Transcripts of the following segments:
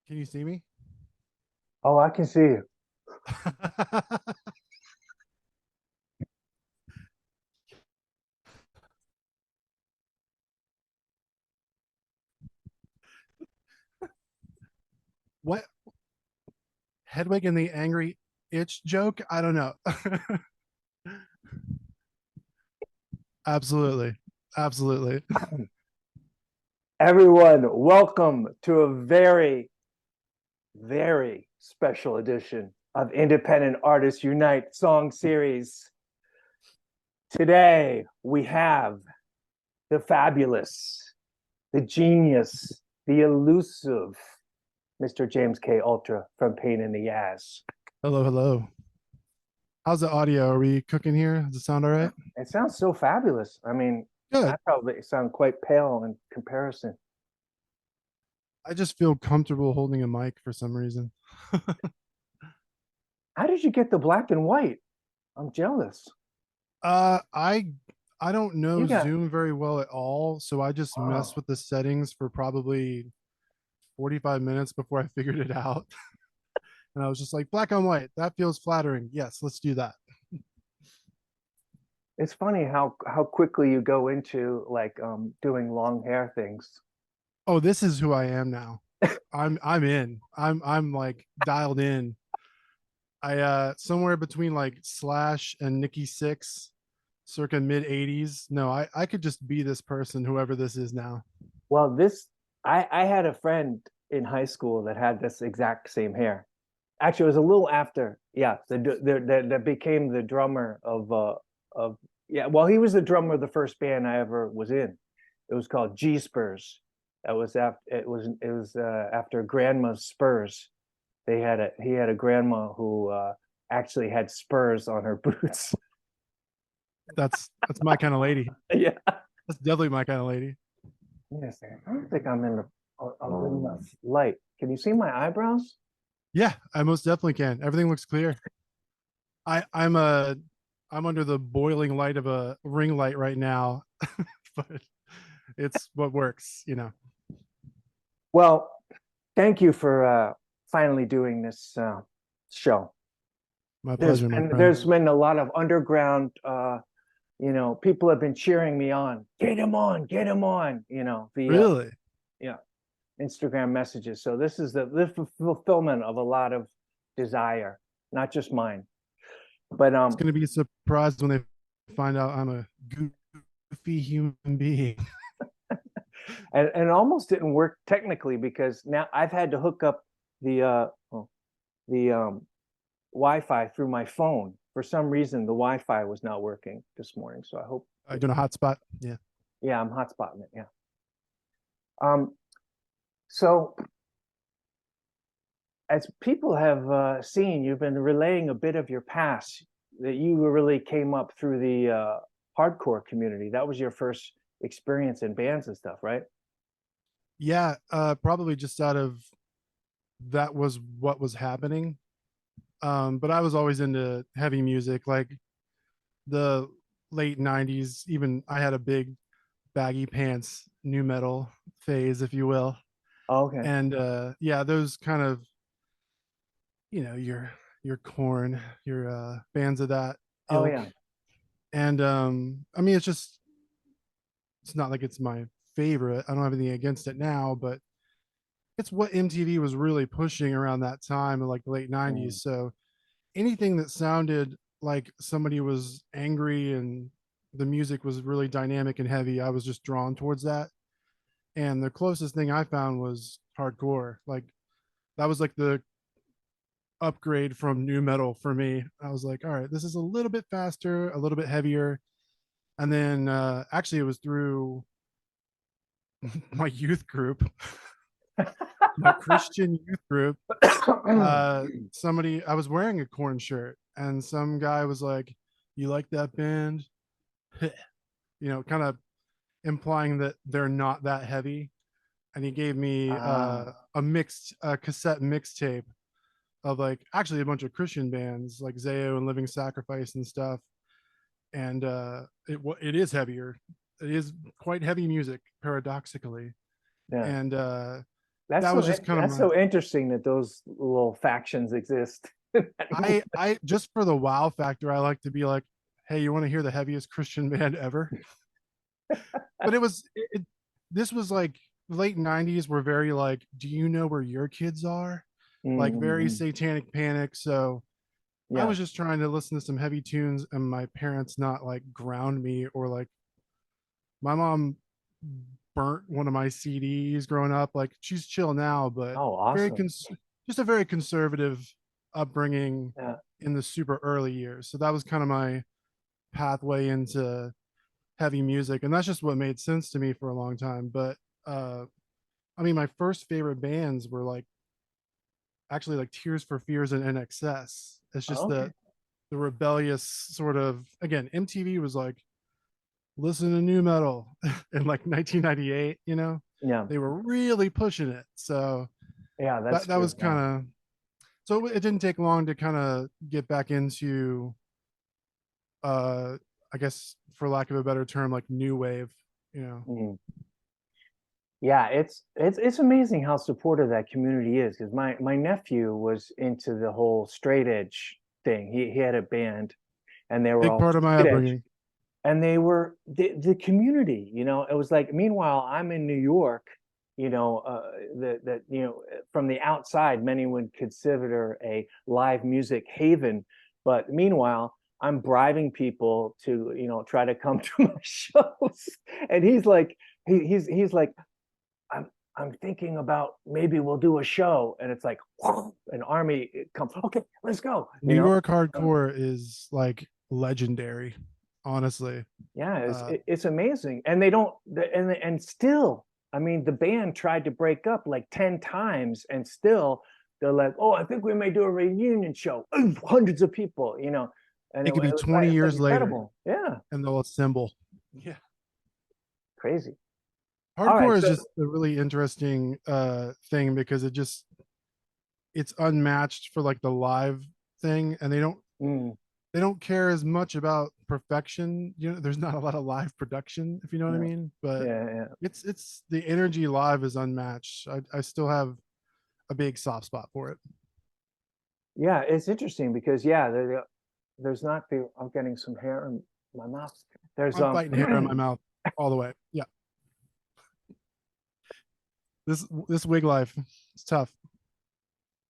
Can you see me? Oh, I can see you. What? Hedwig and the Angry Itch joke? I don't know. Absolutely. Absolutely. Everyone, welcome to a very, very special edition of Independent Artists Unite Song Series. Today, we have the fabulous, the genius, the elusive Mr. James K. Ultra from Pain in the Ass. Hello, hello. How's the audio? Are we cooking here? Does it sound all right? It sounds so fabulous. I mean, I Good. probably sound quite pale in comparison. I just feel comfortable holding a mic for some reason. How did you get the black and white? I'm jealous. I don't You know got Zoom very well at all, so I just messed oh, with the settings for probably 45 minutes before I figured it out. And I was just like, black on white, that feels flattering. Yes, let's do that. it's funny how quickly you go into like doing long hair things. Oh, this is who I am now. I'm in. I'm like dialed in. I somewhere between like Slash and Nikki Six, circa mid 80s. No, I could just be this person, whoever this is now. Well, this I had a friend in high school that had this exact same hair. Actually, it was a little after, yeah, that became the drummer of yeah. Well, he was the drummer of the first band I ever was in. It was called G Spurs. That was after after Grandma's Spurs. He had a grandma who actually had spurs on her boots. That's my kind of lady. Yeah. That's definitely my kind of lady. Yes, I don't think I'm in a good enough light. Can you see my eyebrows? Yeah, I most definitely can. Everything looks clear. I'm under the boiling light of a ring light right now, but it's what works. Well, thank you for finally doing this show. My pleasure, my friend. There's been a lot of underground, people have been cheering me on. Get him on, via Really? yeah Instagram messages. So this is the fulfillment of a lot of desire, not just mine. But It's going to be a surprise when they find out I'm a goofy human being. and it almost didn't work technically because now I've had to hook up the the Wi-Fi through my phone. For some reason, the Wi-Fi was not working this morning. So I hope, I doing a hotspot. Yeah. yeah, I'm hotspotting it. Yeah. Um, so as people have seen, you've been relaying a bit of your past that you really came up through the hardcore community. That was your first experience in bands and stuff, right? Yeah, probably just out of that was what was happening. But I was always into heavy music, like the late 90s. Even I had a big baggy pants new metal phase, if you will. Oh, okay. And yeah, those kind of, your Corn, your bands of that Oh, ilk. yeah. And I mean, it's not like it's my favorite. I don't have anything against it now, but it's what MTV was really pushing around that time in like the late Mm. 90s. So anything that sounded like somebody was angry and the music was really dynamic and heavy, I was just drawn towards that. And the closest thing I found was hardcore. Like that was like the upgrade from new metal for me. I was like, all right, this is a little bit faster, a little bit heavier. And then actually it was through my youth group, my Christian youth group. Somebody, I was wearing a Corn shirt and some guy was like, you like that band? Kind of implying that they're not that heavy. And he gave me Ah, a cassette mixtape of like actually a bunch of Christian bands like Zayo and Living Sacrifice and stuff. And it is heavier. It is quite heavy music, paradoxically. yeah. And That's that so was just kind of that's my, so interesting that those little factions exist. in that movement. I just for the wow factor, I like to be like, hey, you want to hear the heaviest Christian band ever? But this was like late 90s were very like, do you know where your kids are? Like very Mhm. satanic panic. So I Yeah. was just trying to listen to some heavy tunes and my parents not like ground me or like my mom burnt one of my CDs growing up. Like she's chill now, but Oh, very awesome. just a very conservative upbringing Yeah. in the super early years. So that was kind of my pathway into heavy music, and that's just what made sense to me for a long time. But uh, I mean, my first favorite bands were like actually like Tears for Fears and NXS. It's just Okay. the rebellious sort of, again, MTV was like listen to new metal in like 1998, you know, Yeah. they were really pushing it. So Yeah, that's that true. was Yeah. kind of, so it didn't take long to kind of get back into uh I guess for lack of a better term, like new wave, you know. Mhm. Yeah, it's amazing how supportive that community is because my nephew was into the whole straight edge thing. He had a band and they were Big all part of my straight edge. upbringing. And they were the community, it was like meanwhile I'm in New York, that from the outside many would consider a live music haven, but meanwhile I'm bribing people to try to come to my shows, and he's like I'm I'm thinking about maybe we'll do a show, and it's like an army comes. Okay, let's go. New York Um, hardcore is like legendary, honestly. yeah, uh it's amazing, and they don't, and still, I mean, the band tried to break up like 10 times, and still they're like, oh, I think we may do a reunion show, hundreds of people, and it could be was like 20 it's like years later incredible, yeah, and they'll assemble. Yeah, crazy. All right, hardcore is so just a really interesting thing because it's unmatched for like the live thing, and mm, they don't care as much about perfection. You know, there's not a lot of live production, if you know what I no, mean. But yeah, yeah. it's the energy live is unmatched. I still have a big soft spot for it. Yeah, it's interesting because yeah, there's not the I'm getting some hair in my mouth. There's I'm fighting hair in my mouth all the way. Yeah, this wig life, it's tough.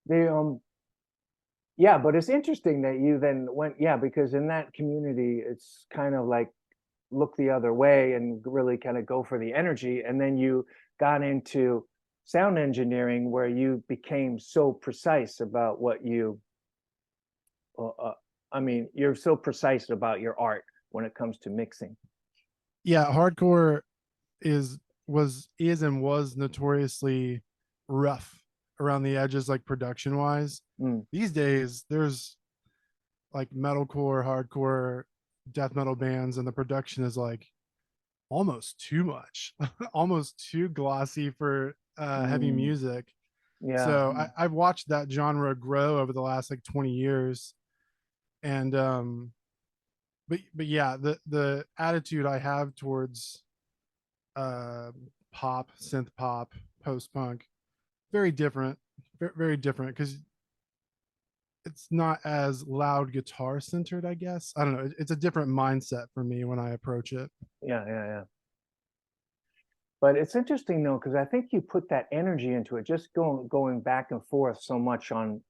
the yeah, but it's interesting that you then went, yeah, because in that community it's kind of like look the other way and really kind of go for the energy, and then you got into sound engineering where you became so precise about what you uh, uh, I mean, you're so precise about your art when it comes to mixing. Yeah, hardcore is and was notoriously rough around the edges, like production wise. Mm, These days, there's like metalcore, hardcore, death metal bands, and the production is like almost too much, almost too glossy for heavy mm, music. yeah, So I've watched that genre grow over the last like 20 years, and but yeah, the attitude I have towards uh, pop, synth pop, post punk, very different, very different because it's not as loud guitar centered. I guess I don't know. It's a different mindset for me when I approach it. yeah. But it's interesting though, because I think you put that energy into it, just going back and forth so much on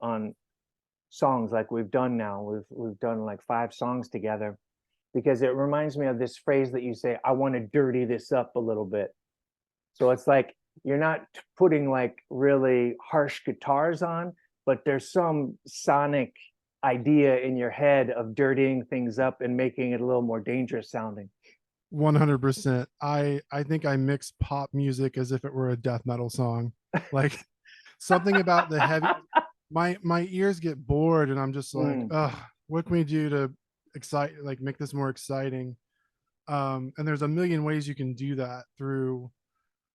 songs like we've done now. We've done like 5 songs together because it reminds me of this phrase that you say, I want to dirty this up a little bit. So it's like you're not putting like really harsh guitars on, but there's some sonic idea in your head of dirtying things up and making it a little more dangerous sounding. 100%. I think I mix pop music as if it were a death metal song. Like something about the heavy. My ears get bored, and I'm just like, Mm, ugh, what can we do to like make this more exciting? And there's a million ways you can do that through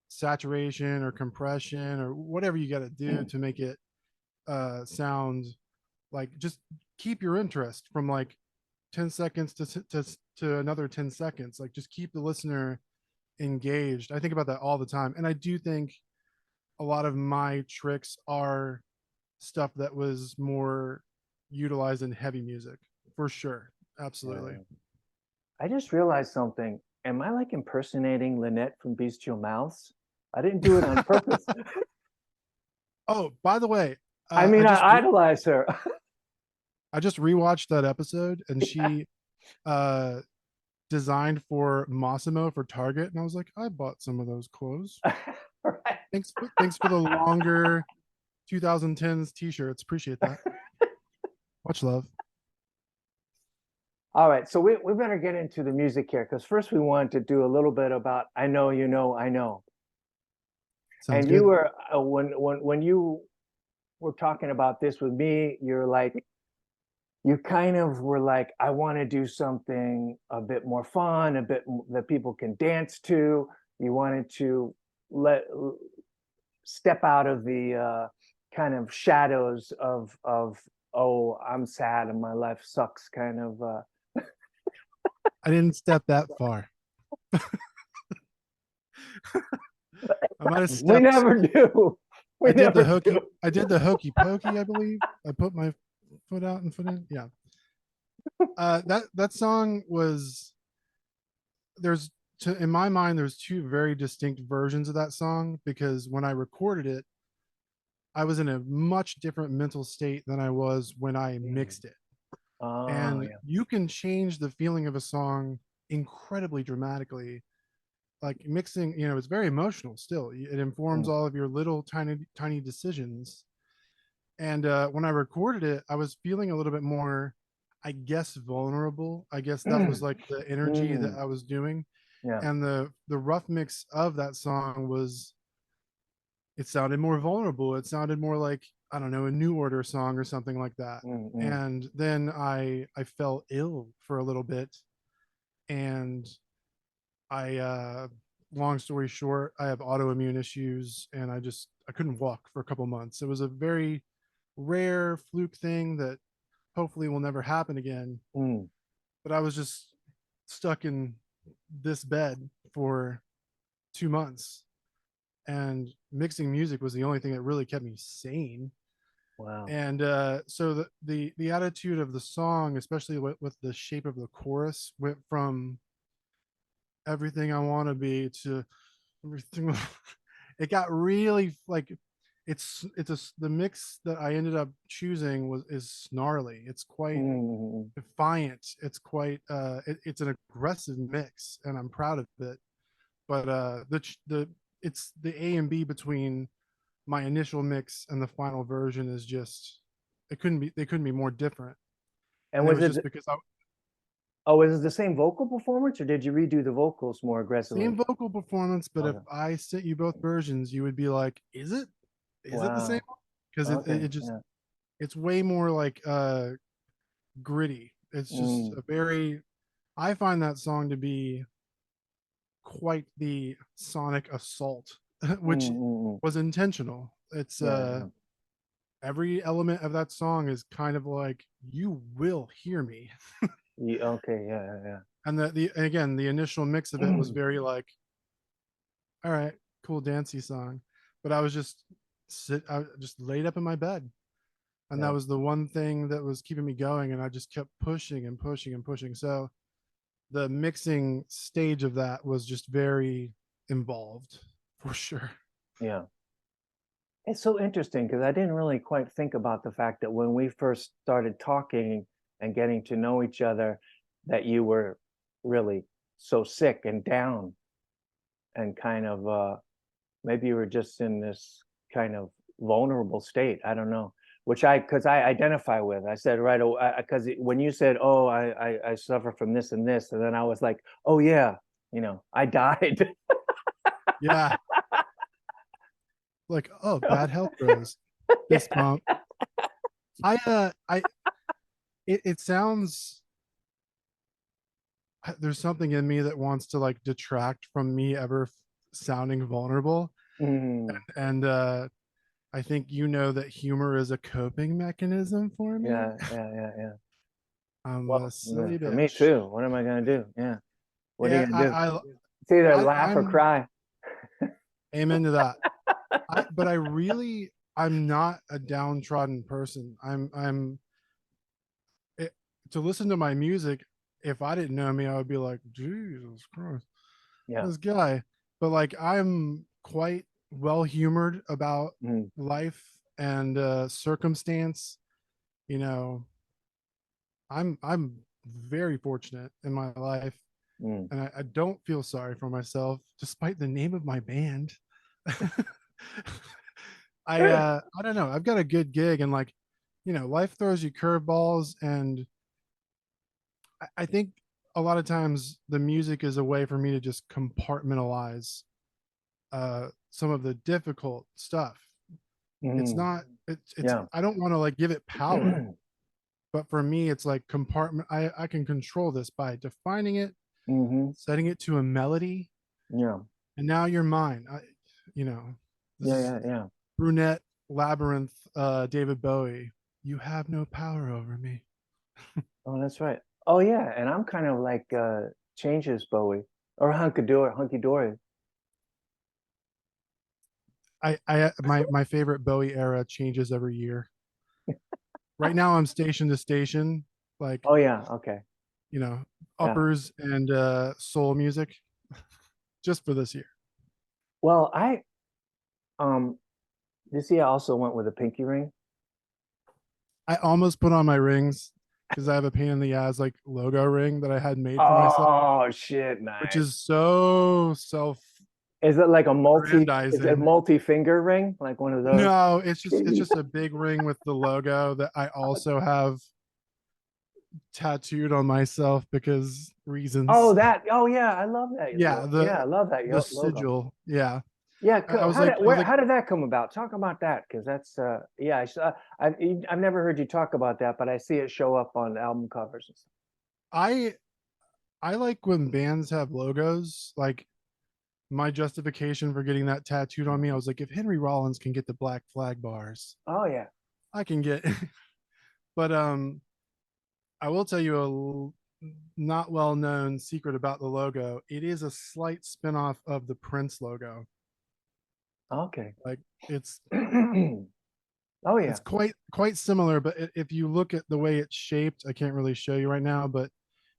saturation or compression or whatever you got to do to make it sound like, just keep your interest from like 10 seconds to another 10 seconds, like just keep the listener engaged. I think about that all the time, and I do think a lot of my tricks are stuff that was more utilized in heavy music for sure. Absolutely. Yeah. I just realized something. Am I like impersonating Lynette from Bestial Mouths? I didn't do it on purpose. Oh, by the way, I I mean, just I idolize her. I just rewatched that episode, and Yeah, she uh designed for Massimo for Target, and I was like, I bought some of those clothes. right. Thanks for the longer 2010s t-shirts. Appreciate that. Much love. All right, so we better get into the music here because first we wanted to do a little bit about I know you know I know. Sounds And you good. were when you were talking about this with me, you're like you kind of were like, I want to do something a bit more fun, a bit that people can dance to. You wanted to let step out of the kind of shadows of oh, I'm sad and my life sucks kind of I didn't step that far. I might have we stepped. never do. We never do. I did the hokey pokey, I believe. I put my foot out and foot in. Yeah. That song was there's in my mind there's two very distinct versions of that song because when I recorded it, I was in a much different mental state than I was when I Mm. mixed it. Oh And yeah. you can change the feeling of a song incredibly dramatically. Like mixing, it's very emotional still. It informs Mm, all of your little tiny decisions. And when I recorded it, I was feeling a little bit more, I guess, vulnerable. I guess that was like the energy that mm, I was doing. yeah. And the rough mix of that song was, it sounded more vulnerable. It sounded more like, I don't know, a New Order song or something like that. Mm, mm, And then I fell ill for a little bit, and I long story short, I have autoimmune issues, and I couldn't walk for a couple months. It was a very rare fluke thing that hopefully will never happen again. mm. But I was just stuck in this bed for 2 months, and mixing music was the only thing that really kept me sane. Wow. And so the attitude of the song, especially with the shape of the chorus, went from everything I want to be to everything. It got really like the mix that I ended up choosing is snarly. It's quite Mm, defiant. It's quite it's an aggressive mix, and I'm proud of it. But the it's the A and B between my initial mix and the final version is just, they couldn't be more different. and And it was was it just because I oh, was it the same vocal performance or did you redo the vocals more aggressively? same vocal performance, but if Okay. I sent you both versions, you would be like, is it the same Wow. one? Because Okay. it just, Yeah. it's way more like gritty. It's just Mm, a very, I find that song to be quite the sonic assault, mm, which mm. was intentional. It's Yeah, yeah. every element of that song is kind of like, you will hear me. Okay. Yeah, And the again, the initial mix of it was yeah, very like, all right, cool dancey song. But I just laid up in my bed. And that yeah. was the one thing that was keeping me going. And I just kept pushing and pushing and pushing. So the mixing stage of that was just very involved for sure. Yeah. It's so interesting because I didn't really quite think about the fact that when we first started talking and getting to know each other, that you were really so sick and down and kind of maybe you were just in this kind of vulnerable state. I don't know, which because I identify with. I said right because when you said, "Oh, I suffer from this and this," and then I was like, "Oh yeah, I died." Yeah. Like, oh, bad health bros. Fist Yeah. bump. I it sounds, there's something in me that wants to like detract from me ever sounding vulnerable. Mm, And I think that humor is a coping mechanism for me. yeah. I'm a Well, silly for me bitch. too. What am I gonna do? Yeah. What are you Yeah, gonna do? It's either laugh or I'm cry. amen to that. but I really, I'm not a downtrodden person. It, to listen to my music. If I didn't know me, I would be like, Jesus Christ, Yeah. this guy. But like, I'm quite well humored about Mm, life and circumstance. You know, I'm very fortunate in my life, mm. and I don't feel sorry for myself, despite the name of my band. I don't know. I've got a good gig, and like, life throws you curveballs, and I think a lot of times the music is a way for me to just compartmentalize some of the difficult stuff. It's Mm. not. It's. Yeah. I don't want to like give it power, but for me, it's like compartment. I can control this by defining it, Hmm. setting it to a melody, Yeah. and now you're mine. You know, this Yeah. is Yeah. Yeah. brunette labyrinth. David Bowie. You have no power over me. Oh, that's right. Oh, yeah. And I'm kind of like changes Bowie or hunky dory. My favorite Bowie era changes every year. Right now, I'm station to station, like, Oh, yeah. Okay. you know, Yeah. uppers and soul music, just for this year. Well, um this year I also went with a pinky ring. I almost put on my rings because I have a pain in the ass like logo ring that I had made for myself, Oh shit, which nice. is so self Is it like a is it aggrandizing. multi-finger ring? Like one of those? No, it's just a big ring with the logo that I also have tattooed on myself because Oh, reasons. that. Oh yeah, I love that Yeah, Yeah, I love that the logo. sigil. Yeah. Yeah, I was how like, did I was like, how did that come about? Talk about that because that's yeah, I've I've never heard you talk about that, but I see it show up on album covers and stuff. I I like when bands have logos. Like my justification for getting that tattooed on me, I was like, if Henry Rollins can get the Black Flag bars, Oh yeah. I can get. But I will tell you not well known secret about the logo. It is a slight spinoff of the Prince logo. Okay. Like it's Oh it's yeah. quite similar, but if you look at the way it's shaped, I can't really show you right now, but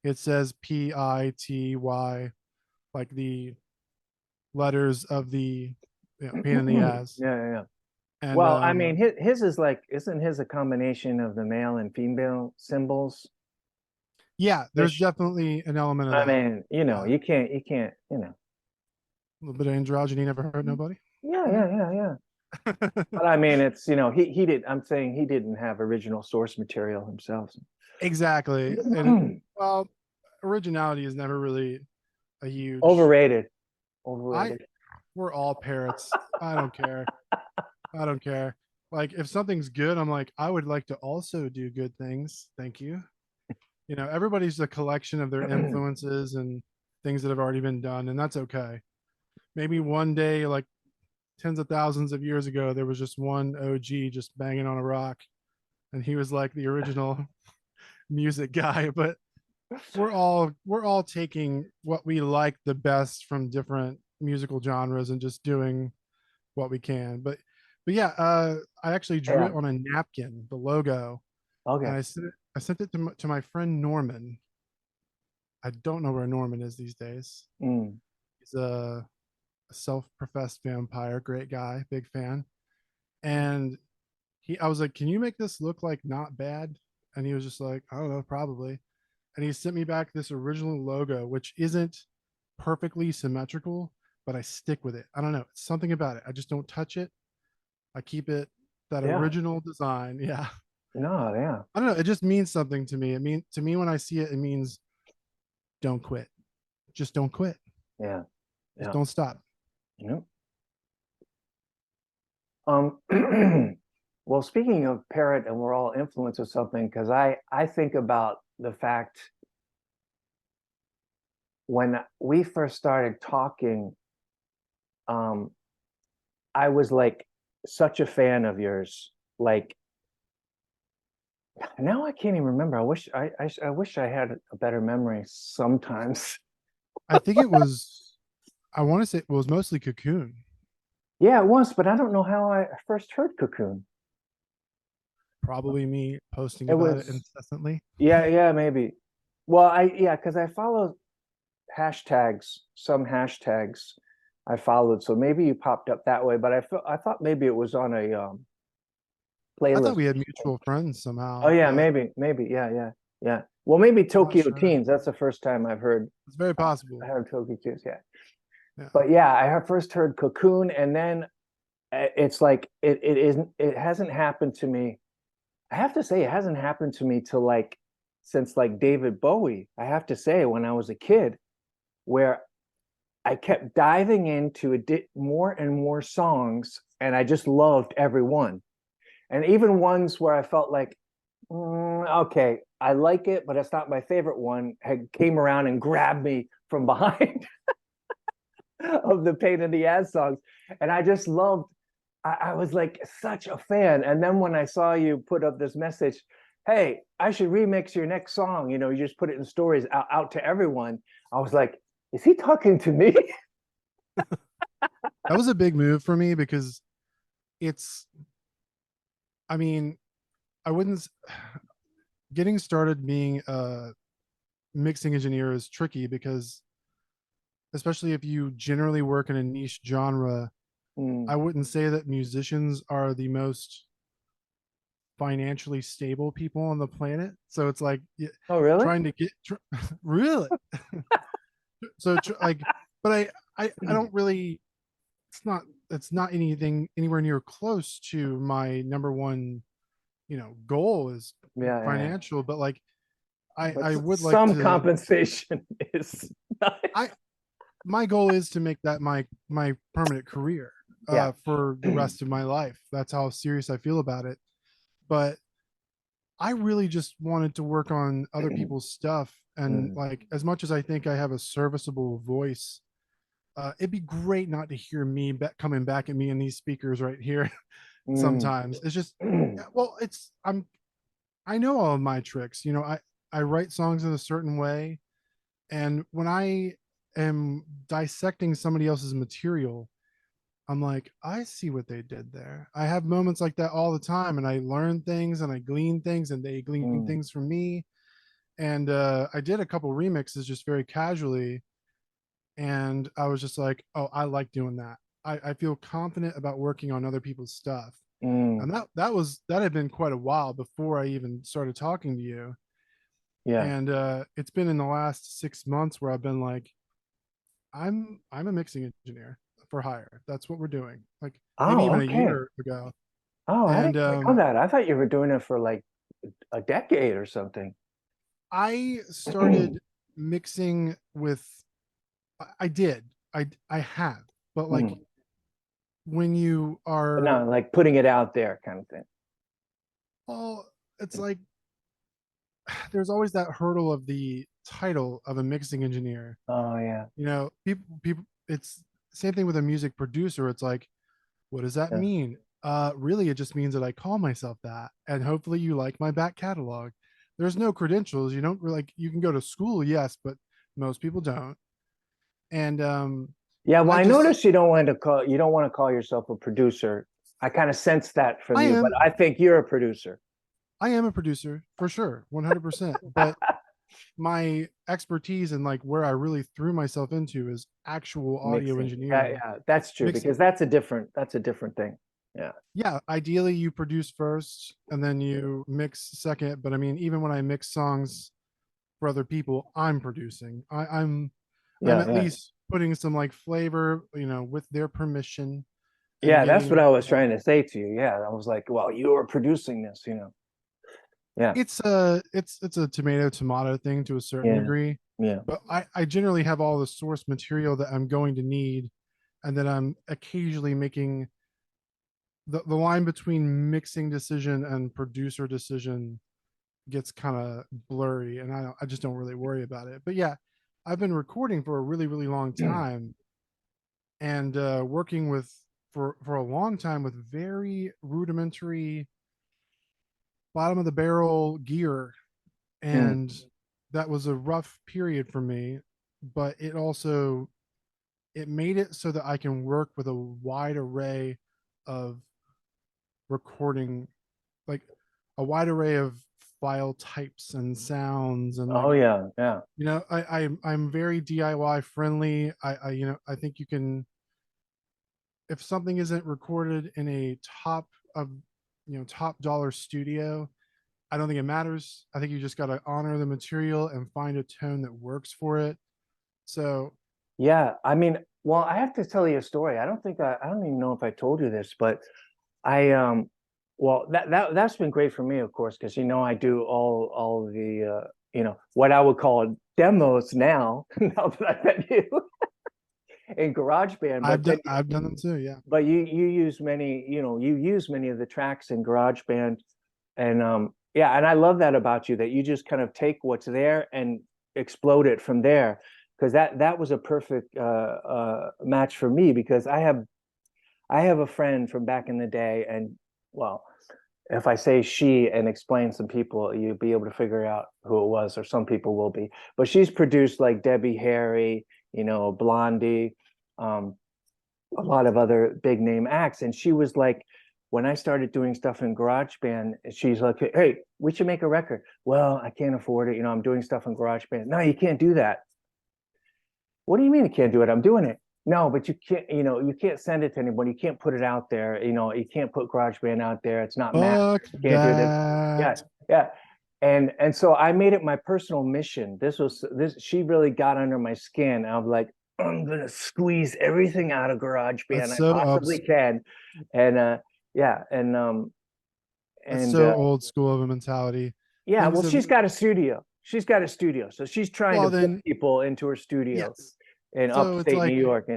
it says PITY, like the letters of the pain in the Yeah, ass. yeah, yeah. And Well, I mean, his is like, isn't his a combination of the male and female symbols? yeah, there's Ish. definitely an element of I that. mean, Yeah, you can't, you know. a little bit of androgyny never hurt nobody. Yeah, Yeah. yeah, yeah, yeah. But I mean, it's, he did, I'm saying he didn't have original source material himself. Exactly. And well, originality is never really a huge. Overrated. I Overrated. We're all parrots. I don't care. I don't care. Like if something's good, I'm like, I would like to also do good things. Thank you. Everybody's a collection of their influences and things that have already been done, and that's okay. Maybe one day, like tens of thousands of years ago, there was just one OG just banging on a rock, and he was like the original music guy. But we're all taking what we like the best from different musical genres and just doing what we can. But yeah, I actually drew Yeah. it on a napkin, the logo, and Okay. I sent it to my friend Norman. I don't know where Norman is these days. Mm. He's a self-professed vampire, great guy, big fan. And I was like, can you make this look like not bad? And he was just like, I don't know, probably. And he sent me back this original logo, which isn't perfectly symmetrical, but I stick with it. I don't know. It's something about it. I just don't touch it. I keep it that Yeah. original design. Yeah. No, yeah. I don't know. It just means something to me. To me when I see it, it means don't quit. Just don't quit. Yeah. Just Yeah. don't stop. You well, speaking of parrot, and we're all influenced with something, because I think about the fact when we first started talking, um, I was like such a fan of yours. Like now I can't even remember. I wish I had a better memory sometimes. I think it was I want to say it was mostly Cocoon. Yeah, it was, but I don't know how I first heard Cocoon. Probably me posting It about it was, incessantly. yeah, yeah, maybe. Well, yeah, because I follow hashtags, some hashtags I followed, so maybe you popped up that way. But I thought maybe it was on a I thought playlist we or had something. mutual friends Oh somehow, yeah, but maybe, yeah, yeah, yeah. Well, maybe I'm not Tokyo sure. Teens. That's the first time I've heard. It's very I possible. heard Tokyo Teens, yeah. Yeah. But yeah, first heard Cocoon, and then it's like it isn't. It hasn't happened to me. I have to say, it hasn't happened to me till like since like David Bowie. I have to say, when I was a kid, where I kept diving into more and more songs, and I just loved every one. And even ones where I felt like, okay, I like it, but it's not my favorite one, had came around and grabbed me from behind of the pain in the ass songs. And I just loved, I was like such a fan. And then when I saw you put up this message, hey, I should remix your next song, you just put it in stories out to everyone. I was like, is he talking to me? That was a big move for me because it's, I mean, I wouldn't, getting started being a mixing engineer is tricky because, especially if you generally work in a niche genre, Mm. I wouldn't say that musicians are the most financially stable people on the planet. So it's like Oh, really? trying to get, really? So, like, but I don't really, it's not, it's not anything anywhere near close to my number one, goal is Yeah, yeah. financial, but like, But I would like some to, compensation is I, my goal is to make that my permanent career yeah. for the rest of my life. That's how serious I feel about it. But I really just wanted to work on other people's stuff, and Mm, like as much as I think I have a serviceable voice, it'd be great not to hear me coming back at me in these speakers right here. mm, Sometimes it's just, yeah, well, I know all of my tricks. I write songs in a certain way, and when I am dissecting somebody else's material, I'm like, I see what they did there. I have moments like that all the time, and I learn things and I glean things, and they glean mm, things from me. And I did a couple remixes just very casually, and I was just like, oh, I like doing that. I feel confident about working on other people's stuff. mm. And that had been quite a while before I even started talking to you. Yeah. And it's been in the last 6 months where I've been like, I'm a mixing engineer for hire. That's what we're doing. Like maybe Oh, even a okay. year ago. Oh, I And didn't even know that. I thought you were doing it for like a decade or something. I started mixing with, I did. I have. But like Mm. when you But are, no, like putting it out there kind of thing. well, it's like there's always that hurdle of the title of a mixing engineer. Oh, yeah. People it's same thing with a music producer. It's like, what does that Yeah. mean? Really, it just means that I call myself that, and hopefully you like my back catalog. There's no credentials. You don't really, like, you can go to school, yes, but most people don't. And Yeah, well, I I just noticed you don't want to call yourself a producer. I kind of sense that from I you, but am I think you're a producer. I am a producer for sure, 100%. But my expertise and like where I really threw myself into is actual audio Mixing. Yeah, engineering, yeah, that's true mixing. because that's a different thing. Yeah. Yeah, ideally you produce first and then you mix second. But I mean, even when I mix songs for other people, I'm producing. I'm Yeah, at yeah. least putting some like flavor, with their permission, and Yeah, that's what getting I was trying to say to you. Yeah, I was like, well, you're producing this. Yeah, it's a tomato thing to a certain yeah, degree. yeah, But I generally have all the source material that I'm going to need, and then I'm occasionally making the line between mixing decision and producer decision gets kind of blurry, and I just don't really worry about it. But yeah, I've been recording for a really really long time, and working with for a long time with very rudimentary bottom of the barrel gear, mm, and that was a rough period for me. But it also it made it so that I can work with a wide array of recording, like a wide array of file types and sounds and Oh like, yeah, yeah. I'm very DIY friendly. I think you can, if something isn't recorded in a top of, top dollar studio, I don't think it matters. I think you just got to honor the material and find a tone that works for it. So Yeah, I mean, well, I have to tell you a story. I don't even know if I told you this, but I well, that's been great for me, of course, because I do all the what I would call demos now, now that I met you in GarageBand. I've done them too. Yeah. But you use many, you use many of the tracks in GarageBand, and yeah, and I love that about you, that you just kind of take what's there and explode it from there, because that was a perfect match for me, because I have a friend from back in the day, and well, if I say she and explain some people, you'll be able to figure out who it was, or some people will be. But she's produced like Debbie Harry, Blondie, um, a lot of other big name acts. And she was like, when I started doing stuff in GarageBand, she's like, "Hey, we should make a record." Well, I can't afford it. I'm doing stuff in GarageBand. No, you can't do that. What do you mean you can't do it? I'm doing it. No, but you can't, you can't send it to anybody. You can't put it out there. You can't put GarageBand out there. It's not mastered. Fuck You can't do this. Yeah, that. yeah. And so I made it my personal mission. This she really got under my skin. I'm like, I'm gonna squeeze everything out of GarageBand That's I so possibly can. And yeah, that's and so old school of a mentality. yeah, Things well, have, she's got a studio. She's got a studio. So she's trying to well put then, people into her studio yes. in So it's upstate New like York.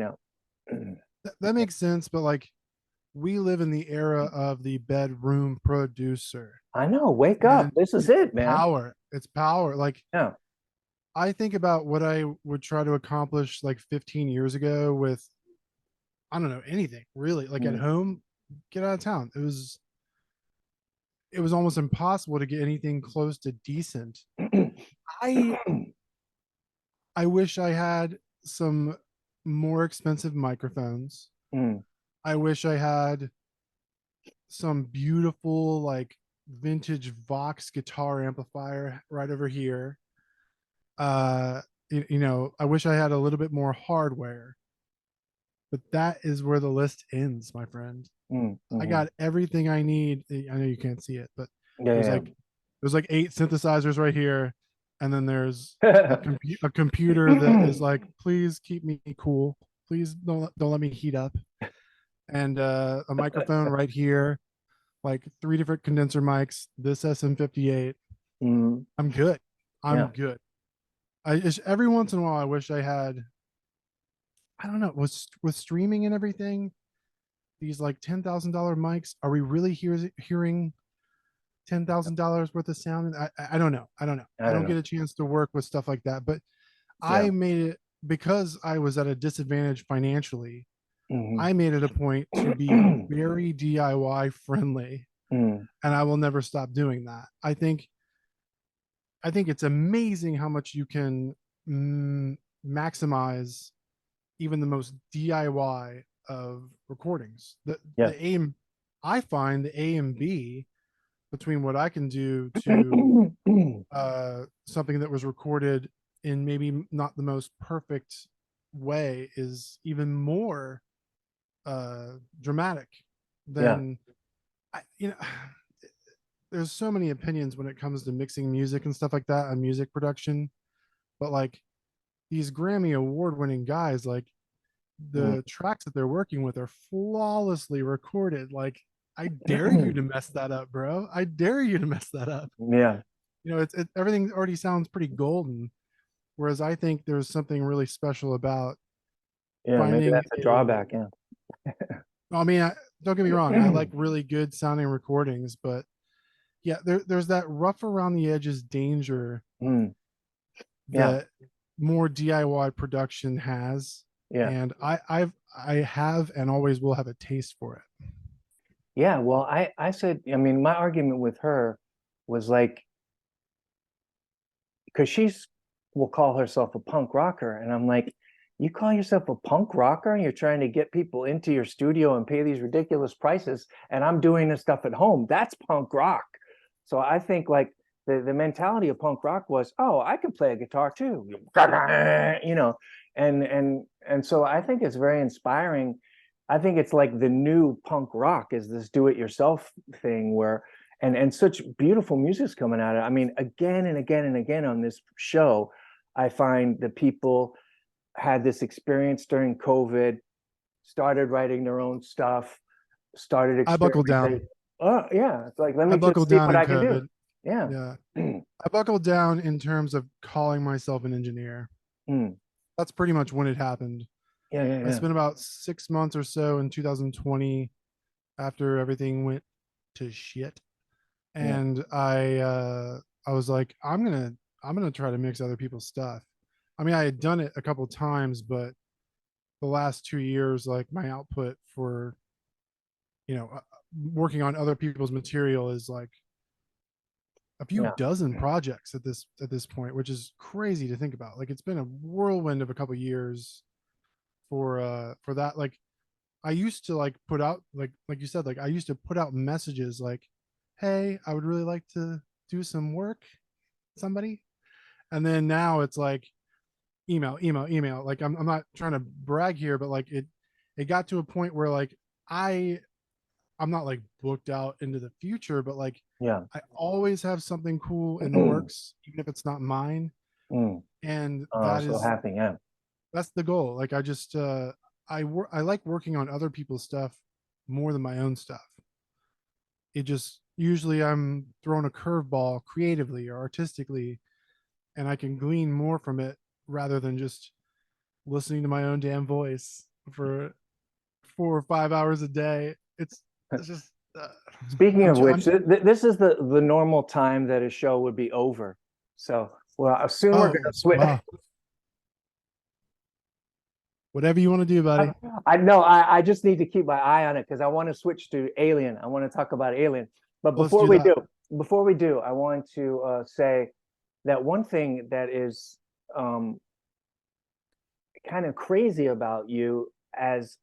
that makes sense, but like we live in the era of the bedroom producer, I know. Wake up. and This is it's it, man. power. It's power. Like Yeah. I think about what I would try to accomplish like 15 years ago with, I don't know, anything really. Like at Mm. home, get out of town. It was almost impossible to get anything close to decent. I I wish I had some more expensive microphones. Mm. I wish I had some beautiful like vintage Vox guitar amplifier right over here. Uh I wish I had a little bit more hardware, but that is where the list ends, my friend. Mm. I Mhm. got everything I need. I know you can't see it, but Yeah, there's yeah. like there's like 8 synthesizers right here, and then there's a computer that is like, please keep me cool, please don't let me heat up, and a microphone right here, like 3 different condenser mics, this SM58. Mm. I'm good. I'm Yeah. good. I just every once in a while I wish I had, I don't know, with streaming and everything, these like $10,000 mics. Are we really hearing $10,000 worth of sound? I don't know. I don't know. I I don't don't know. get a chance to work with stuff like that. But Yeah. I made it because I was at a disadvantage financially. Mhm. I made it a point to be very DIY friendly, Mm. and I will never stop doing that. I think it's amazing how much you can maximize even the most DIY of recordings. Yeah. The aim, I find the A and B between what I can do to something that was recorded in maybe not the most perfect way is even more dramatic Yeah. than I, there's so many opinions when it comes to mixing music and stuff like that and music production, but like these Grammy award winning guys, like Mm. the tracks that they're working with are flawlessly recorded. Like I dare you to mess that up, bro. I dare you to mess that up. Yeah. Everything already sounds pretty golden. Whereas I think there's something really special about Yeah. Maybe finding that's a a. drawback. Yeah. I mean, don't get me wrong. I like really good sounding recordings, but yeah, there's that rough around the edges danger Mm. Yeah. that more DIY production has, Yeah. and I have and always will have a taste for it. Yeah. Well, I said, I mean, my argument with her was like, because she's will call herself a punk rocker, and I'm like, you call yourself a punk rocker and you're trying to get people into your studio and pay these ridiculous prices, and I'm doing this stuff at home. That's punk rock. So I think like the mentality of punk rock was, oh, I can play a guitar too, you know, and so I think it's very inspiring. I think it's like the new punk rock is this do-it-yourself thing where and such beautiful music's coming out of it. I mean, again and again and again on this show, I find that people had this experience during COVID, started writing their own stuff, started I buckled experimenting. down. Oh yeah, it's like let I me just buckled see down what in I can do. COVID. Yeah. Yeah. I buckled down in terms of calling myself an engineer. Mm. That's pretty much when it happened. Yeah, yeah, I yeah, spent about 6 months or so in 2020 after everything went to shit. yeah, And I was like, I'm gonna try to mix other people's stuff. I mean, I had done it a couple times, but the last 2 years, like my output for, you know, working on other people's material is like a few yeah, dozen projects at this point, which is crazy to think about. Like it's been a whirlwind of a couple years for that. Like I used to like put out like you said, like I used to put out messages like, hey, I would really like to do some work, somebody. And then now it's like email, email, email. Like I'm not trying to brag here, but like it got to a point where like I I'm not like booked out into the future, but like yeah. I always have something cool in the works, even if it's not mine. Mm. And Oh, so happy. Yeah. that's the goal. Like I just I like working on other people's stuff more than my own stuff. It just usually I'm thrown a curveball creatively or artistically, and I can glean more from it rather than just listening to my own damn voice for 4 or 5 hours a day. It's just Speaking of I'm which, this is the normal time that a show would be over. So, well, soon we're oh gonna switch. wow, whatever you want to do, buddy. I know I just need to keep my eye on it because I want to switch to Alien. I want to talk about Alien. But Let's do that. before we do, I want to say that one thing that is um, kind of crazy about you as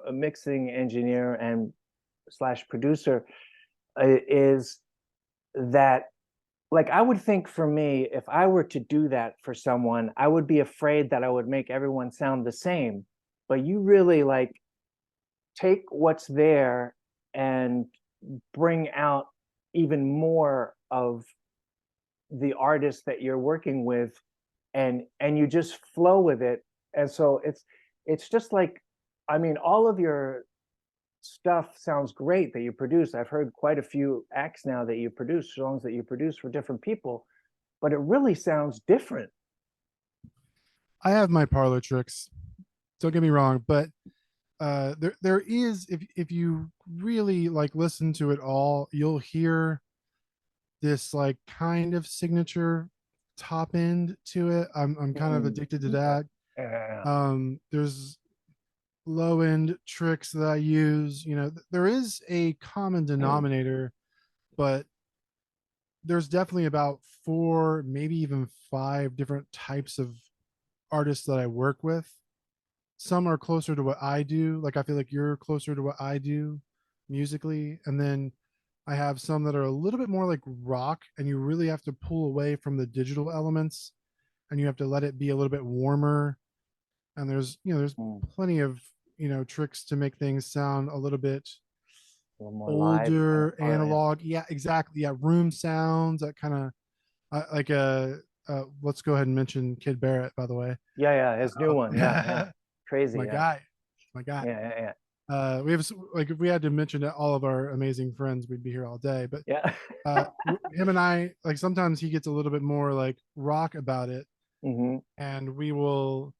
a mixing engineer and slash producer is that like I would think for me, if I were to do that for someone, I would be afraid that I would make everyone sound the same. But you really like take what's there and bring out even more of the artist that you're working with and you just flow with it. And so it's just like I mean all of your stuff sounds great that you produce. I've heard quite a few acts now that you produce, songs that you produce for different people, but it really sounds different. I have my parlor tricks. Don't get me wrong, but there is if you really like listen to it all, you'll hear this like kind of signature top end to it. I'm kind of Mm. addicted to that. Yeah. There's low end tricks that I use. You know, there is a common denominator, but there's definitely about four, maybe even five different types of artists that I work with. Some are closer to what I do. Like I feel like you're closer to what I do musically. And then I have some that are a little bit more like rock, and you really have to pull away from the digital elements and you have to let it be a little bit warmer. And there's Mm. plenty of, tricks to make things sound a little bit A little more live kind of older, part. Yeah. analog. Yeah, exactly. Yeah, room sounds that kind of like let's go ahead and mention Kid Barrett, by the way. Yeah, yeah, his new one. Yeah, yeah. Crazy. My Yeah. guy, my guy. Yeah, yeah, We have like if we had to mention all of our amazing friends, we'd be here all day. But yeah. uh, Yeah. him and I, like sometimes he gets a little bit more like rock about it, Hmm. and we will.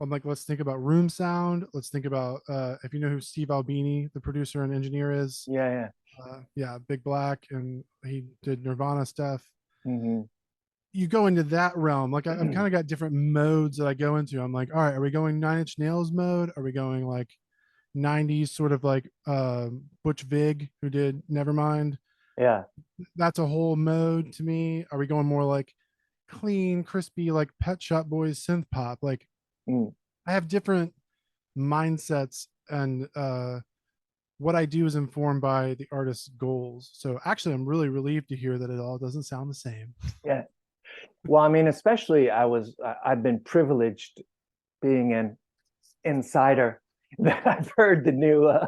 I'm like, let's think about room sound. Let's think about if you know who Steve Albini, the producer and engineer, is. Yeah, yeah. Yeah, Big Black, and he did Nirvana stuff. Hmm. You go into that realm. Like I've kind of got different modes that I go into. I'm like, all right, are we going Nine Inch Nails mode? Are we going like 90s sort of like Butch Vig who did Nevermind? Yeah. That's a whole mode to me. Are we going more like clean, crispy, like Pet Shop Boys synth pop? Like Mm. I have different mindsets, and what I do is informed by the artist's goals. So actually, I'm really relieved to hear that it all doesn't sound the same. Yeah. Well, I mean, especially I've been privileged being an insider that I've heard the new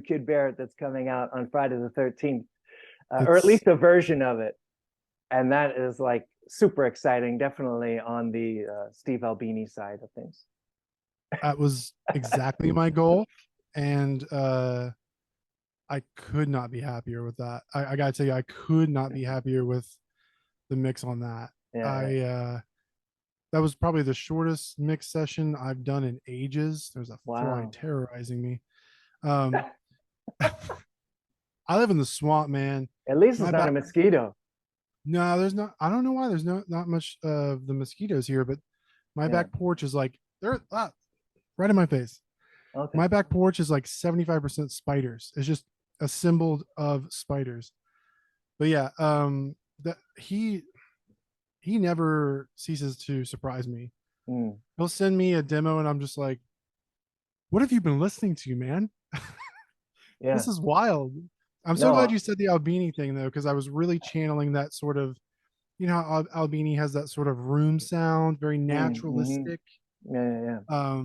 Kid Barrett that's coming out on Friday the 13th, or at It's least a version of it. And that is like super exciting, definitely on the Steve Albini side of things. that was exactly my goal, and I could not be happier with that. I gotta tell you, I could not be happier with the mix on that. Yeah, yeah. I That was probably the shortest mix session I've done in ages. There's a fly Wow. terrorizing me. Um, I live in the swamp, man. At least My it's not back. a mosquito. No, there's not. I don't know why there's not much of the mosquitoes here, but my Yeah. back porch is like they're right in my face. Okay. My back porch is like 75% spiders. It's just assembled of spiders. But yeah, that he never ceases to surprise me. Mm. He'll send me a demo, and I'm just like, "What have you been listening to, man? This Yeah. is wild." I'm so glad No. you said the Albini thing though, because I was really channeling that sort of, you know, how Albini has that sort of room sound, very Mm-hmm. naturalistic. Yeah, yeah, yeah.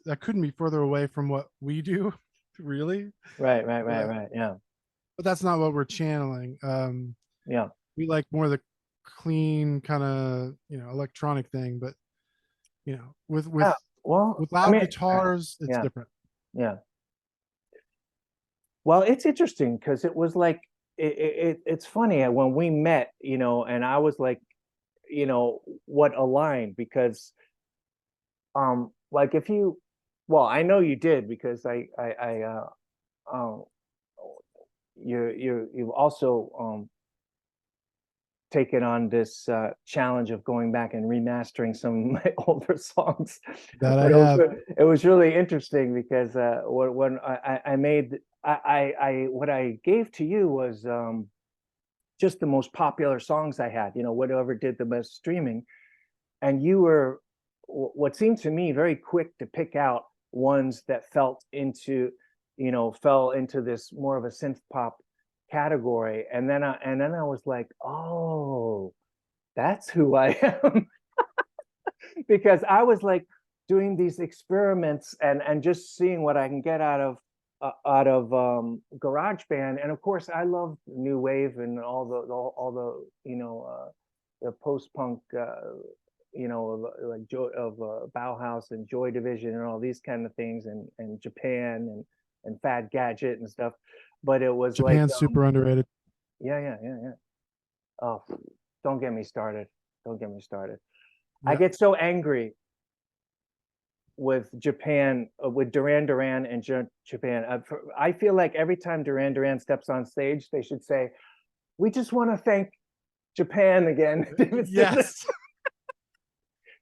That couldn't be further away from what we do, really. Right, right, right, But right. Yeah. but that's not what we're channeling. Yeah. We like more of the clean kind of, you know, electronic thing, but you know, Yeah. Well, with I loud mean, guitars, it's yeah, different. yeah. Well, it's interesting because it was like it's funny when we met, and I was like, what aligned because like if you well, I know you did because um you've also taken on this challenge of going back and remastering some of my older songs. That I But have. it was really interesting because when I made what I gave to you was just the most popular songs I had, whatever did the best streaming. And you were what seemed to me very quick to pick out ones that fell into this more of a synth pop category. And then I was like, oh, that's who I am. Because I was like doing these experiments and just seeing what I can get out of GarageBand, and of course I love new wave and all the the post punk like Bauhaus and Joy Division and all these kind of things, and Japan and Fad Gadget and stuff. But it was like Japan's super underrated. yeah, yeah, yeah, yeah. Oh, don't get me started. Don't get me started. I Yeah. get so angry with Japan, with Duran Duran and Japan. I feel like every time Duran Duran steps on stage, they should say, "We just want to thank Japan again." David Stiller. Yes.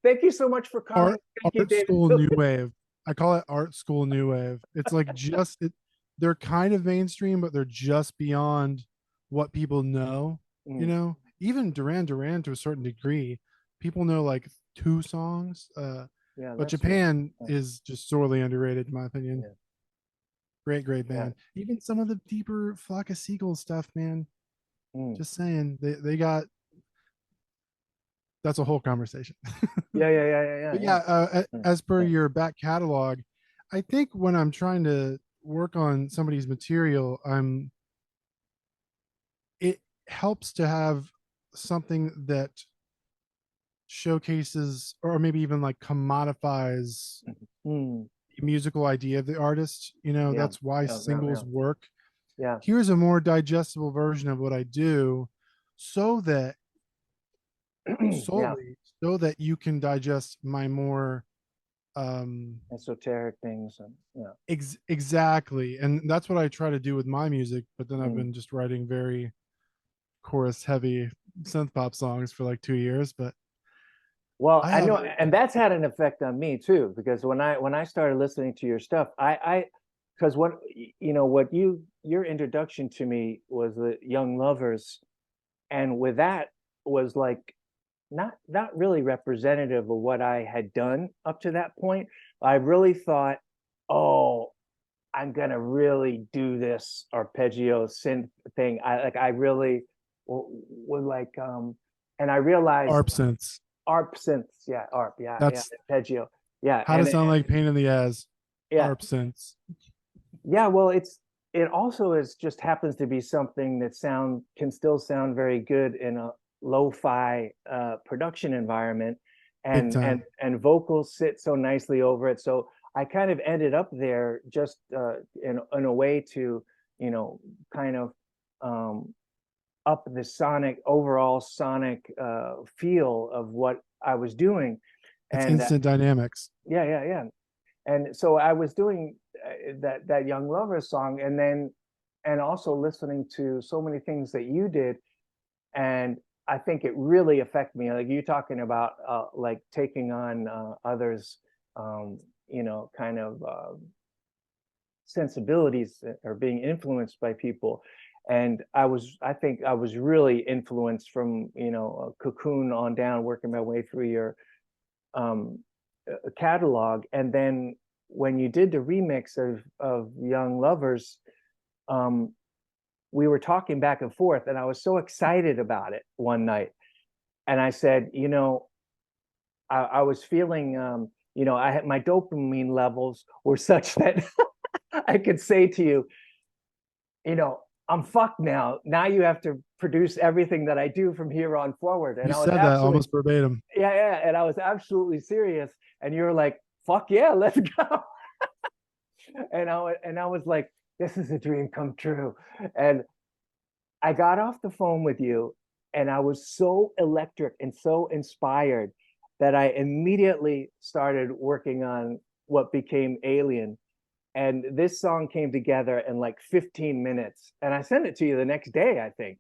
Thank you so much for coming. art Thank you, art David school Stiller. new wave. I call it art school new wave. It's like they're kind of mainstream, but they're just beyond what people know. You Mm, know, even Duran Duran to a certain degree, people know like two songs. yeah, But that's true. Japan Yeah, is just sorely underrated, in my opinion. yeah, Great yeah. band. Even some of the deeper Flock of Seagulls stuff, man. Mm. Just saying, they got that's a whole conversation. Yeah, yeah, yeah, yeah, yeah, But yeah. yeah, Mm, as per yeah. your back catalog, I think when I'm trying to work on somebody's material, it helps to have something that showcases or maybe even like commodifies Mm, the musical idea of the artist. You know, yeah, that's why yeah, yeah, yeah, singles work. yeah. Here's a more digestible version of what I do so that Yeah. solely so that you can digest my more um Esoteric things, and yeah. exactly, and that's what I try to do with my music, but then I've Mm. been just writing very chorus heavy synth pop songs for like 2 years, but Well, I I have know, and that's had an effect on me too, because when I started listening to your stuff, because what your introduction to me was the Young Lovers, and with that was like not really representative of what I had done up to that point. I really thought, oh, I'm gonna really do this arpeggio synth thing. I really would like, and I realized ARP synths. ARP synths, yeah, ARP, yeah, That's arpeggio, yeah, how to sound like pain in the ass. yeah, ARP synths. yeah. Well, it also is just happens to be something that can still sound very good in a lo-fi production environment, Big and time. vocals sit so nicely over it. So I kind of ended up there just in a way to, you know, kind of um, up the overall sonic feel of what I was doing. It's And instant dynamics. yeah. And so I was doing that Young Lover song, and then and also listening to so many things that you did, and I think it really affected me. Like you talking about like taking on others, um, you know, kind of sensibilities or being influenced by people. And I think I was really influenced from, you know, Cocoon on down, working my way through your um, catalog. And then when you did the remix of Young Lovers, um, we were talking back and forth, and I was so excited about it one night. And I said, you know, I was feeling, you know, I had my dopamine levels were such that I could say to you, you know, I'm fucked now. Now you have to produce everything that I do from here on forward. And You I was said that absolutely, almost verbatim. yeah. And I was absolutely serious. And you were like, fuck yeah, let's go. And I was like, this is a dream come true. And I got off the phone with you, and I was so electric and so inspired that I immediately started working on what became Alien. And this song came together in like 15 minutes. And I sent it to you the next day, I think.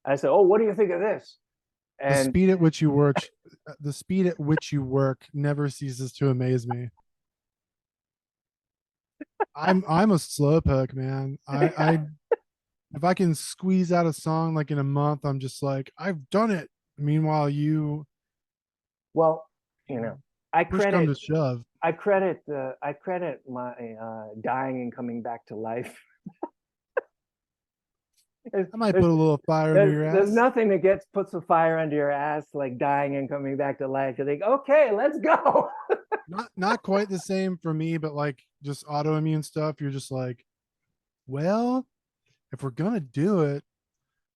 I said, oh, what do you think of this? The And speed at which you work, the speed at which you work never ceases to amaze me. I'm a slowpoke, man. I if I can squeeze out a song like in a month, I'm just like, I've done it. Meanwhile, you well, you know, I push come to credit shove. I credit my dying and coming back to life. there's, I might there's put a little fire under your there's ass. nothing that puts a fire under your ass like dying and coming back to life. You think, okay, let's go. Not quite the same for me, but like just autoimmune stuff. You're just like, well, if we're gonna do it,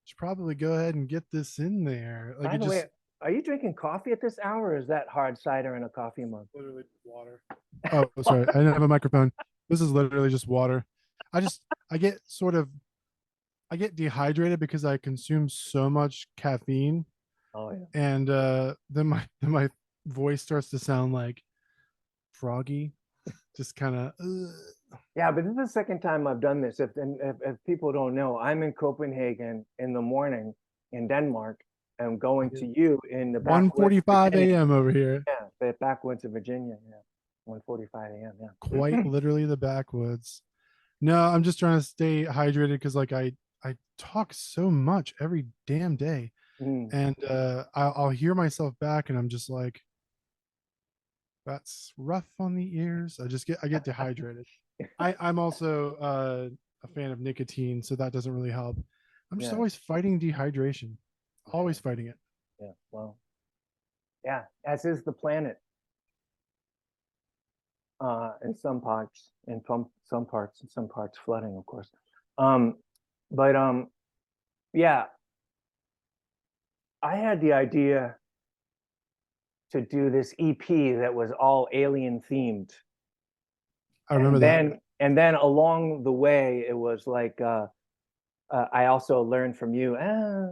should probably go ahead and get this in there. Like By it the way, just are you drinking coffee at this hour, or is that hard cider in a coffee mug? literally water. Oh, sorry, I didn't have a microphone. This is literally just water. I just I get sort of I get dehydrated because I consume so much caffeine, Oh yeah. and then my voice starts to sound like froggy, just kind of. Yeah, but this is the second time I've done this. If people don't know, I'm in Copenhagen in the morning in Denmark. I'm going to you in the backwoods of 1:45 Virginia. a.m. over here. Yeah, the backwoods of Virginia. Yeah, 1:45 a.m. Quite Yeah. literally the backwoods. No, I'm just trying to stay hydrated because like I talk so much every damn day, Mm. and I'll hear myself back, and I'm just like, that's rough on the ears. I get dehydrated. I'm also a fan of nicotine, so that doesn't really help. I'm just Yeah, always fighting dehydration, yeah, always fighting it. yeah. Well, yeah, as is the planet. In some parts, in some parts flooding, of course. Um, but yeah, I had the idea to do this EP that was all alien themed. I remember that. And then along the way, it was like I also learned from you,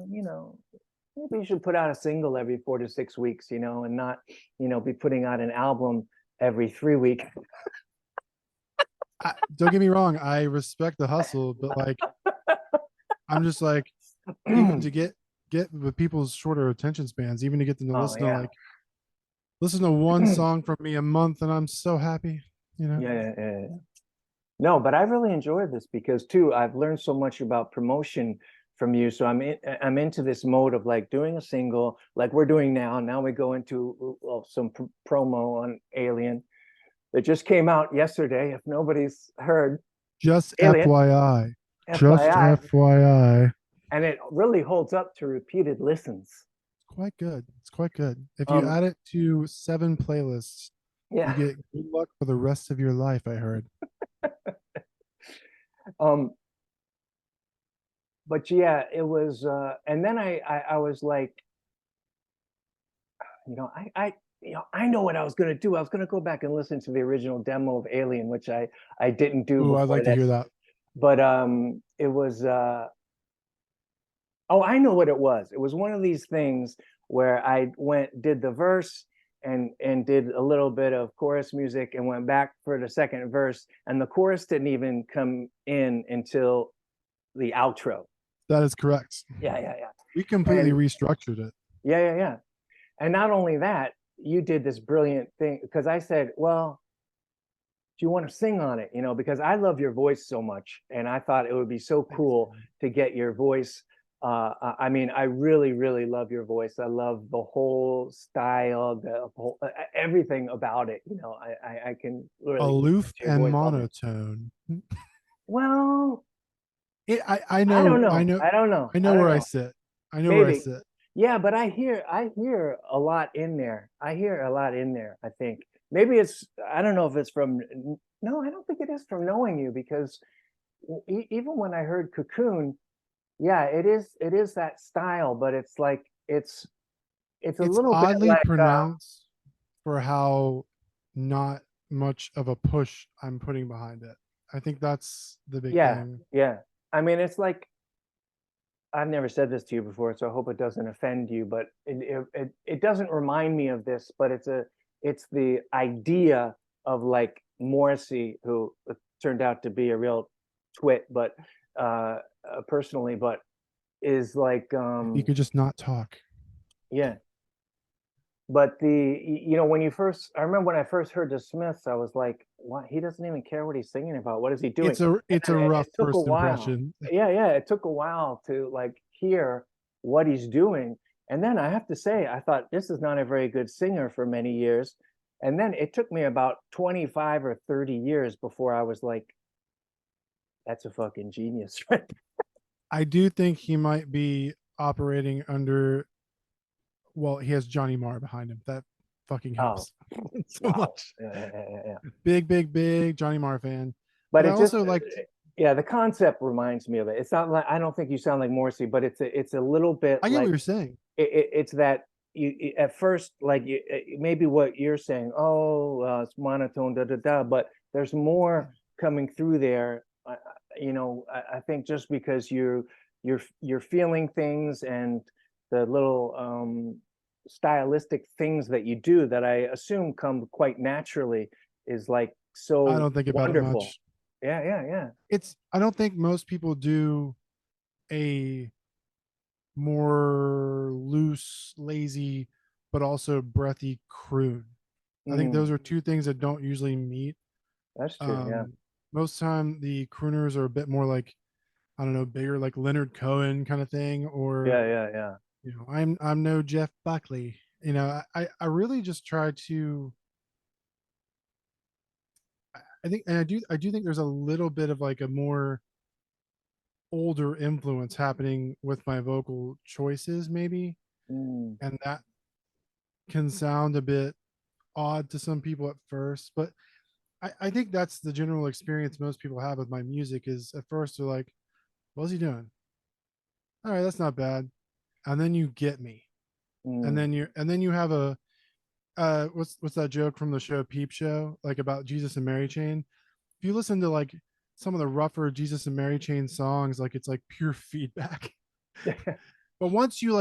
you know, maybe you should put out a single every 4 to 6 weeks, you know, and not, you know, be putting out an album every 3 weeks. Don't get me wrong, I respect the hustle, but like I'm just like, even to get with people's shorter attention spans, even to get them to Oh yeah. listen to one song from me a month, and I'm so happy, you know. Yeah. No, but I really enjoyed this because too, I've learned so much about promotion from you. So I'm into this mode of like doing a single, like we're doing now. Now we go into some promo on Alien that just came out yesterday. If nobody's heard Just Alien, FYI. Just FYI, FYI. and it really holds up to repeated listens. Quite good. It's quite good. If you Um, add it to 7 playlists, you yeah. get good luck for the rest of your life, I heard. Um, but yeah, it was, and then I was like, you know, I know what I was gonna do. I was gonna go back and listen to the original demo of Alien, which I didn't do Ooh, I'd before like to hear this. that. But it was oh, I know what it was. It was one of these things where I did the verse and did a little bit of chorus music and went back for the second verse, and the chorus didn't even come in until the outro. That is correct. Yeah. We completely And restructured it. yeah. And not only that, you did this brilliant thing because I said, well, do you want to sing on it? You know, because I love your voice so much. And I thought it would be so Thanks, cool man. to get your voice. I mean, I really, really love your voice. I love the whole style, the whole everything about it. You know, I can really listen Aloof to your and voice all day. monotone. Well, I I know, don't I know. know, I don't know. I I know don't where I know. sit. I know where I Maybe. sit. Yeah, but I hear a lot in there. I hear a lot in there, I think. Maybe it's I don't know if it's from no, I don't think it is from knowing you because even when I heard Cocoon, yeah, it is that style, but it's like it's a It's little bit oddly like pronounced for how not much of a push I'm putting behind it. I think that's the big yeah, thing. yeah. I mean, it's like I've never said this to you before, so I hope it doesn't offend you, but it doesn't remind me of this, but it's the idea of like Morrissey, who turned out to be a real twit, but personally, but is like If you could just not talk. yeah. But you know when I remember when I first heard the Smiths, I was like, what? He doesn't even care what he's singing about. What is he doing? It's And a it rough took a first while. impression. Yeah, it took a while to like hear what he's doing. And then I have to say, I thought this is not a very good singer for many years. And then it took me about 25 or 30 years before I was like, that's a fucking genius, right? I do think he might be operating under, well, he has Johnny Marr behind him. That fucking Oh, helps so wow. much. Yeah. Big Johnny Marr fan. But But I it just also liked, yeah, the concept reminds me of it. It's not like I don't think you sound like Morrissey, but it's a little bit I get what like you're saying. it's that you at first like maybe what you're saying, oh, it's monotone, da da da, but there's more coming through there. You know, I think just because you're feeling things and the little stylistic things that you do that I assume come quite naturally is like I so don't think about it wonderful. much. Yeah. I don't think most people do a more loose, lazy, but also breathy croon. I think Mm, those are two things that don't usually meet. that's true. Yeah. Um, Most time the crooners are a bit more like, I don't know, bigger, like Leonard Cohen kind of thing, or Yeah. I'm no Jeff Buckley. I really just try to. I think, and I do think there's a little bit of like a more older influence happening with my vocal choices, maybe, Mm, and that can sound a bit odd to some people at first, but I think that's the general experience most people have with my music is at first they're like, what's he doing? All right, that's not bad. And then you get me. mm. And then you have a what's that joke from the show Peep Show, like about Jesus and Mary Chain? If you listen to like some of the rougher Jesus and Mary Chain songs, like it's like pure feedback. But once you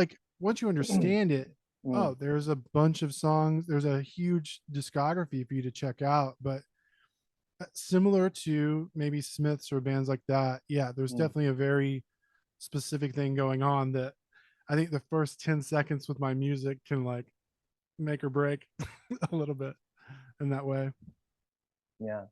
understand it, Mm, oh, there's a bunch of songs, there's a huge discography for you to check out. But similar to maybe Smiths or bands like that, yeah, there's mm. definitely a very specific thing going on that I think the first 10 seconds with my music can like make or break a little bit in that way. Yeah.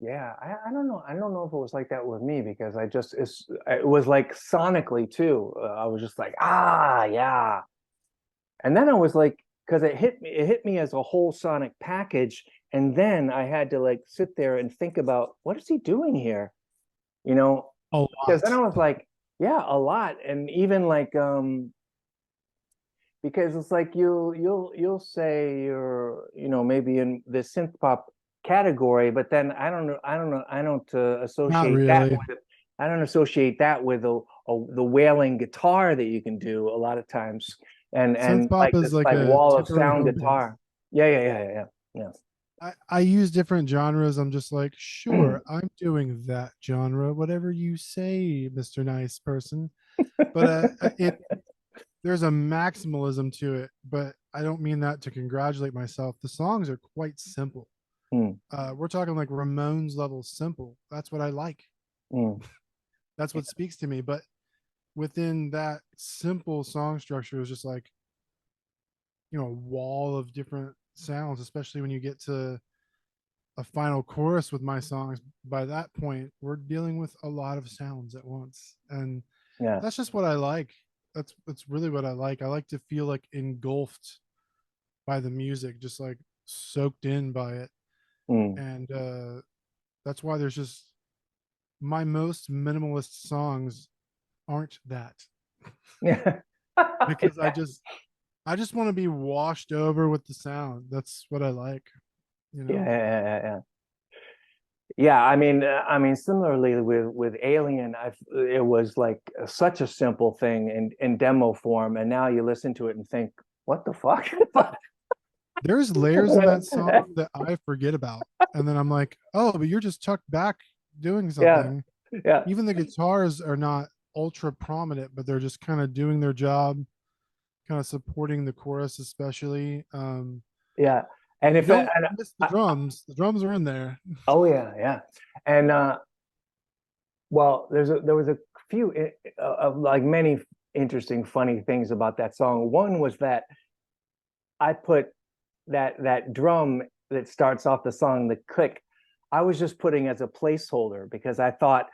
Yeah, I don't know. I don't know if it was like that with me because it was like sonically too. I was just like, ah, yeah. And then I was like, because it hit me as a whole sonic package. And then I had to like sit there and think about what is he doing here? You know, A because then I lot. was like, yeah, a lot. And even like because it's like you'll say you're maybe in the synth pop category, but then I don't Not associate that really. with I don't associate that with the wailing guitar that you can do a lot of times, Synth and pop like is this like like a wall of temporary sound home base. guitar. Yeah. I use different genres. I'm just like, Yeah. sure, I'm doing that genre, whatever you say, Mr. Nice Person. But there's a maximalism to it, but I don't mean that to congratulate myself. The songs are quite simple. Mm, We're talking like Ramones level simple. That's what I like. mm. That's what speaks to me. But within that simple song structure is just like, a wall of different sounds, especially when you get to a final chorus with my songs. By that point, we're dealing with a lot of sounds at once. And Yeah. that's just what I like. That's really what I like. I like to feel like engulfed by the music, just like soaked in by it. Mm. And that's why there's just my most minimalist songs aren't that. Yeah. Because I just want to be washed over with the sound. That's what I like, you Yeah, know. yeah. Yeah, I mean, similarly with Alien, it was like such a simple thing in demo form, and now you listen to it and think, what the fuck? There's layers in that song that I forget about. And then I'm like, oh, but you're just tucked back doing Yeah, something. yeah, Even the guitars are not ultra prominent, but they're just kind of doing their job, kind of supporting the chorus, especially. yeah. And You if don't and miss the drums. The drums are in there. oh yeah. And well, there was a few of like many interesting, funny things about that song. One was that I put that drum that starts off the song, the click. I was just putting as a placeholder because I thought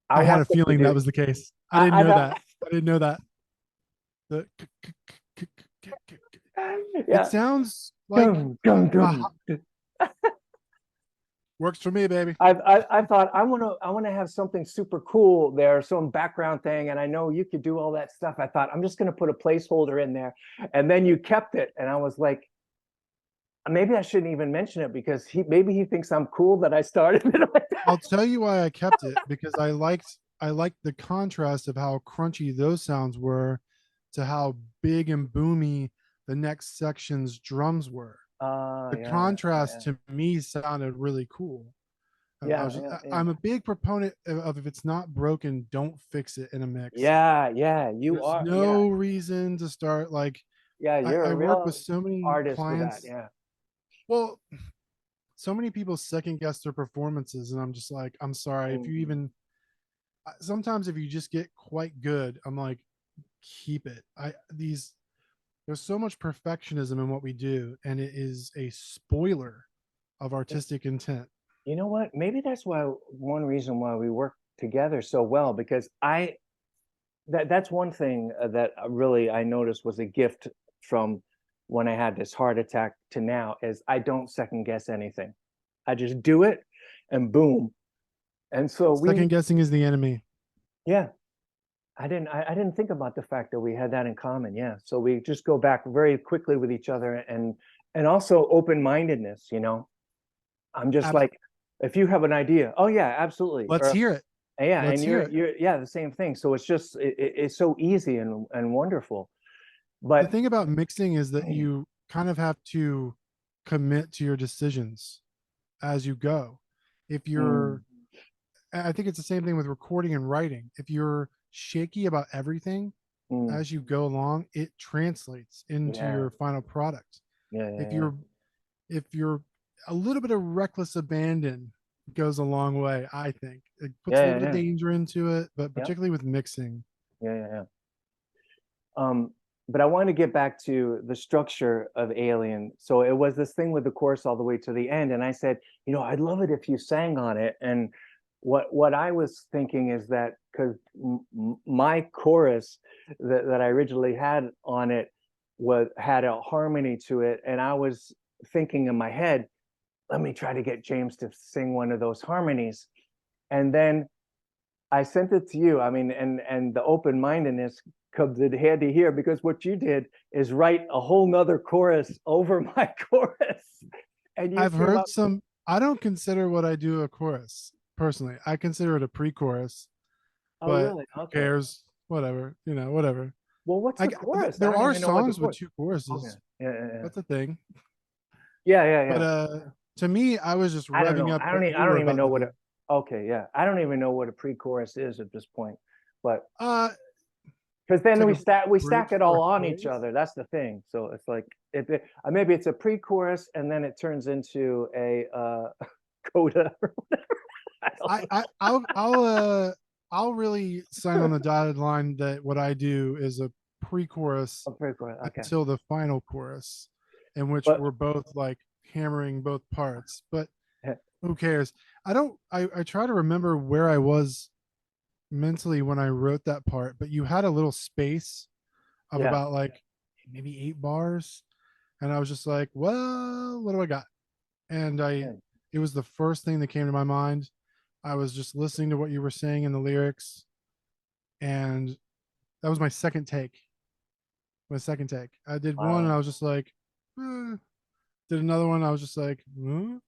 I I had want a them to feeling that do. was the case. I didn't I know thought, that. I didn't know that. The it yeah, sounds like dum dum a, dum. works for me, baby. I thought I want to have something super cool there, some background thing, and I know you could do all that stuff. I thought I'm just going to put a placeholder in there, and then you kept it, and I was like, maybe I shouldn't even mention it because maybe he thinks I'm cool that I started it like I'll that. tell you why I kept it because I liked the contrast of how crunchy those sounds were to how big and boomy the next section's drums were. The contrast to me sounded really cool. I'm a big proponent of if it's not broken, don't fix it in a mix. Yeah. You There's are, yeah, no reason to start like yeah. I, You're a I work with real so many artist with that. clients. Yeah. Well, so many people second guess their performances, and I'm just like, I'm sorry if you Mm. even sometimes if you just get quite good, I'm like, keep it. There's so much perfectionism in what we do, and it is a spoiler of artistic intent. You know what? Maybe that's why one reason why we work together so well because that's one thing that really I noticed was a gift from when I had this heart attack to now is I don't second guess anything. I just do it and boom. And so Second guessing is the enemy. yeah, I didn't think about the fact that we had that in common. Yeah. So we just go back very quickly with each other and also open-mindedness, you know. I'm just Abs- like, if you have an idea, oh yeah, absolutely. let's Or hear it. yeah, Let's and hear it. you're yeah, the same thing. So it's just it's so easy and wonderful. The But thing about mixing is that you kind of have to commit to your decisions as you go. If mm, you're, I think it's the same thing with recording and writing. If you're shaky about everything mm, as you go along, it translates into yeah, your final product. If yeah. you're if you're a little bit of reckless abandon goes a long way, I think. It puts a little bit of Yeah. danger into it, but Yeah. particularly with mixing. Yeah. Um, but I want to get back to the structure of Alien. So it was this thing with the chorus all the way to the end, and I said, I'd love it if you sang on it. And what I was thinking is that because my chorus that I originally had on it had a harmony to it, and I was thinking in my head, let me try to get James to sing one of those harmonies, and then I sent it to you. I mean, and the open-mindedness comes in handy here, because what you did is write a whole nother chorus over my chorus. And you I've came heard up. some. I don't consider what I do a chorus personally. I consider it a pre-chorus, Oh, but really? who Okay. cares? Whatever, whatever. Well, what's I the chorus? I there don't are even know what the songs with chorus. two Okay. choruses. Yeah, yeah, yeah. That's a thing. Yeah, yeah, But yeah. to me, I was just I don't revving know. up what I you were don't even about know to what do. a. Okay, yeah. I don't even know what a pre-chorus is at this point. But Uh, because it's then like a we stack bridge it for a all on each phrase. other. That's the thing. So it's like maybe it's a pre-chorus and then it turns into a coda or whatever. I don't know. I'll really sign on the dotted line that what I do is a pre-chorus A pre-chorus. Okay. until the final chorus, in which But we're both like hammering both parts. But who cares? I don't. I try to remember where I was mentally when I wrote that part, but you had a little space of yeah, about like maybe 8 bars, and I was just like, well, what do I got? And yeah. it was the first thing that came to my mind. I was just listening to what you were saying in the lyrics, and that was my second take. My second take. I did one, and Wow. I was just like, eh. Did another one. I was just like, huh? And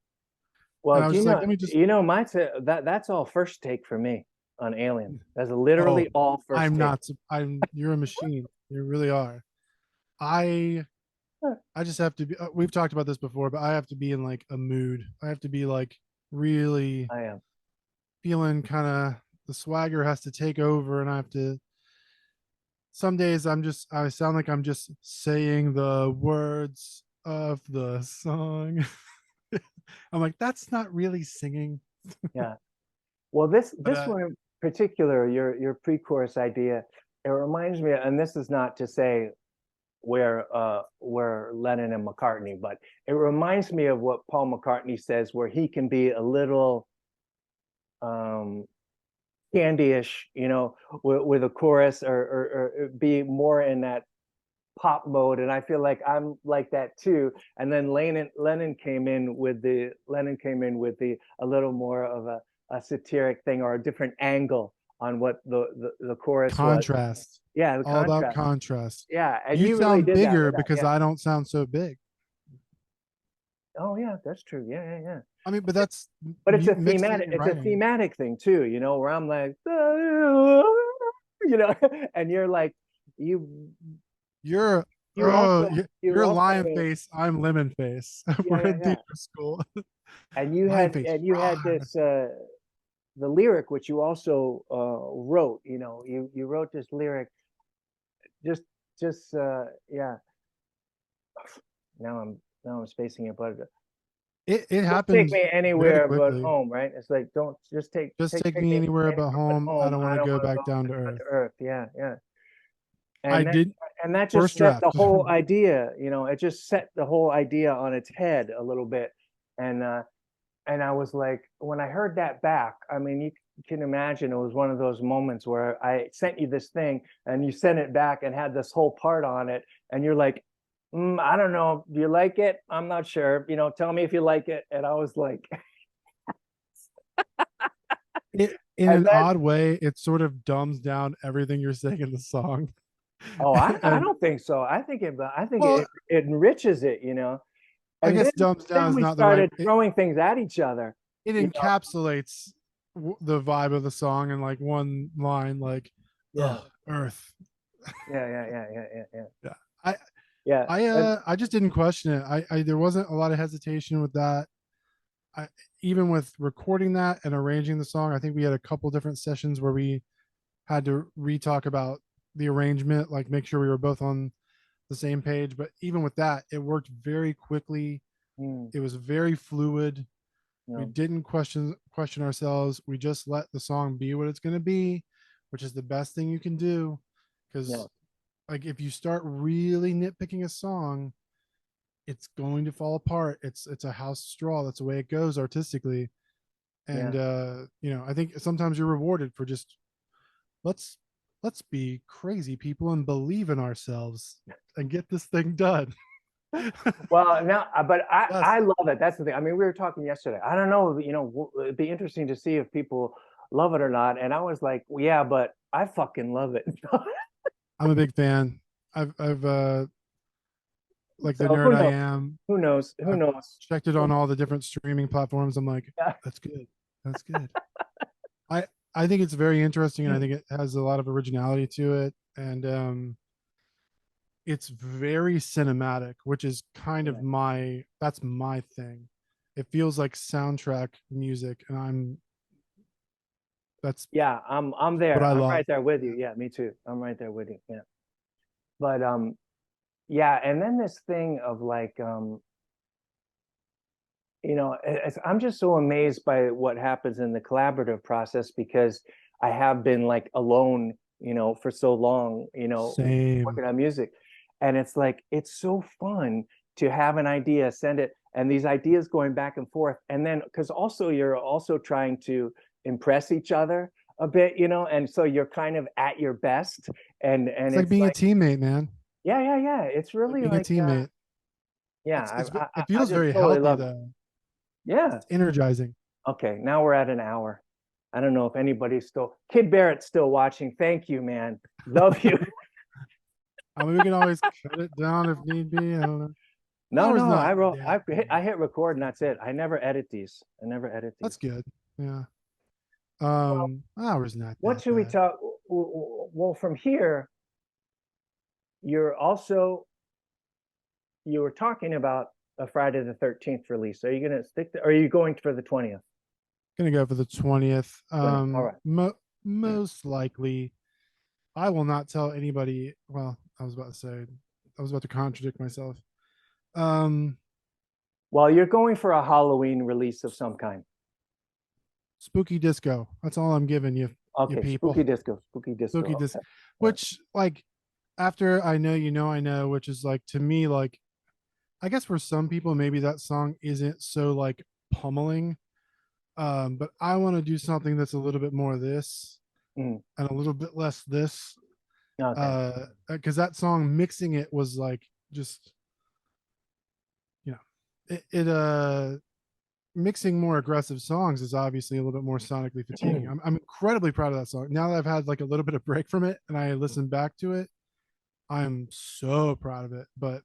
Well, I was do just like, let me just. my that's all first take for me on Alien. That's Oh, literally all first I'm take. not. I'm. You're a machine. You really are. I. Huh. I just have to be. We've talked about this before, but I have to be in like a mood. I have to be like really I am. feeling kind of the swagger has to take over, and I have to. Some days I sound like I'm just saying the words of the song. I'm like, that's not really singing. Yeah. Well, this But this one in particular, your pre-chorus idea, it reminds me, and this is not to say where Lennon and McCartney, but it reminds me of what Paul McCartney says, where he can be a little um candyish, with a chorus, or be more in that pop mode, and I feel like I'm like that too. And then Lennon came in with the a little more of a satiric thing, or a different angle on what the chorus was. contrast, Yeah, the all about contrast. contrast. Yeah, and You you really sound did that bigger with that. because Yeah. I don't sound so big. Oh yeah, that's true. Yeah, yeah, yeah. I mean, but that's But mixing and it's a writing. thematic thing too, where I'm like, and you're like, you You're you also you're lion face. I'm lemon face. yeah, We're yeah, in yeah. theater school. And Lion face. you had Rawr. this the lyric which you also wrote, you wrote this lyric, just yeah. Now I'm spacing it, but It don't take happened me very anywhere but quickly. home, right? It's like, don't just Just take take me me anywhere but anywhere but home. I home. don't want I to don't go want to back go down to back earth. to earth. Yeah, yeah. I And did that just first set the draft. whole idea, it just set the whole idea on its head a little bit. And I was like, when I heard that back, I mean, you can imagine it was one of those moments where I sent you this thing and you sent it back and had this whole part on it, and you're like, I don't know, do you like it? I'm not sure. Tell me if you like it. And I was like, In and an then, odd way, it sort of dumbs down everything you're saying in the song. oh, I And don't think so. I think well, it enriches it. I And guess dumbs down then is we not the right. started throwing things at each other. It You know, encapsulates the vibe of the song in like one line, like, yeah, "Ugh, Earth." yeah, yeah, yeah, yeah, yeah, yeah. Yeah, I Yeah. And I just didn't question it. I there wasn't a lot of hesitation with that. I even with recording that and arranging the song, I think we had a couple different sessions where we had to re-talk about the arrangement, like make sure we were both on the same page. But even with that, it worked very quickly. mm, It was very fluid. you We know, didn't question ourselves. We just let the song be what it's going to be, which is the best thing you can do. yeah. Because Like if you start really nitpicking a song, it's going to fall apart. It's a house of straw. That's the way it goes artistically. And Yeah. I think sometimes you're rewarded for just let's let's be crazy people and believe in ourselves and get this thing done. Well, now, but I Yes. love it. That's the thing. I mean, we were talking yesterday. I don't know, it'd be interesting to see if people love it or not. And I was like, well, yeah, but I fucking love it. I'm a big fan. I've like the So nerd who I knows? am, Who knows? Who I've knows? checked it on all the different streaming platforms. I'm like, Yeah. that's good. That's good. I I think it's very interesting and I think it has a lot of originality to it. And it's very cinematic, which is kind of Yeah. that's my thing. It feels like soundtrack music, and that's Yeah, I'm what there. I I'm love. right there with you. Yeah, me too. I'm right there with you. Yeah. But yeah, and then this thing of like I'm just so amazed by what happens in the collaborative process because I have been like alone, for so long, Same. working on music. And it's like, it's so fun to have an idea, send it, and these ideas going back and forth. And then, because also you're also trying to impress each other a bit, and so you're kind of at your best. And It's like it's being a like, teammate, man. yeah, yeah, yeah. It's Like really being a like, teammate. yeah, It I feels just very totally healthy love it. though. Yeah. It's energizing. Okay, now we're at an hour. I don't know if anybody's still Kid Barrett's still watching. Thank you, man. Love you. I mean, we can always cut it down if need be. I don't know. No, Hour's no, not I wrote that I bad. hit record and that's it. I never edit these. I never edit That's these. good. Yeah. Well, Hour's not what that should we bad. talk? Well, from here, you're also you were talking about a Friday the 13th release. Are you gonna stick to, or are you going for the 20th? Gonna go for the 20th. 20th. All right. Most likely I will not tell anybody. Well, I was about to contradict myself. Um, Well, you're going for a Halloween release of some kind. Spooky Disco. That's all I'm giving you, you Okay, people. spooky disco, spooky Spooky disco. Disco, Okay. All right. which like after I know you know I know, which is like to me like I guess for some people maybe that song isn't so like pummeling. But I want to do something that's a little bit more of this Mm, and a little bit less this. okay. Because that song mixing it was like just you know it mixing more aggressive songs is obviously a little bit more sonically fatiguing. I'm incredibly proud of that song. Now that I've had like a little bit of break from it and I listen back to it, I'm so proud of it. But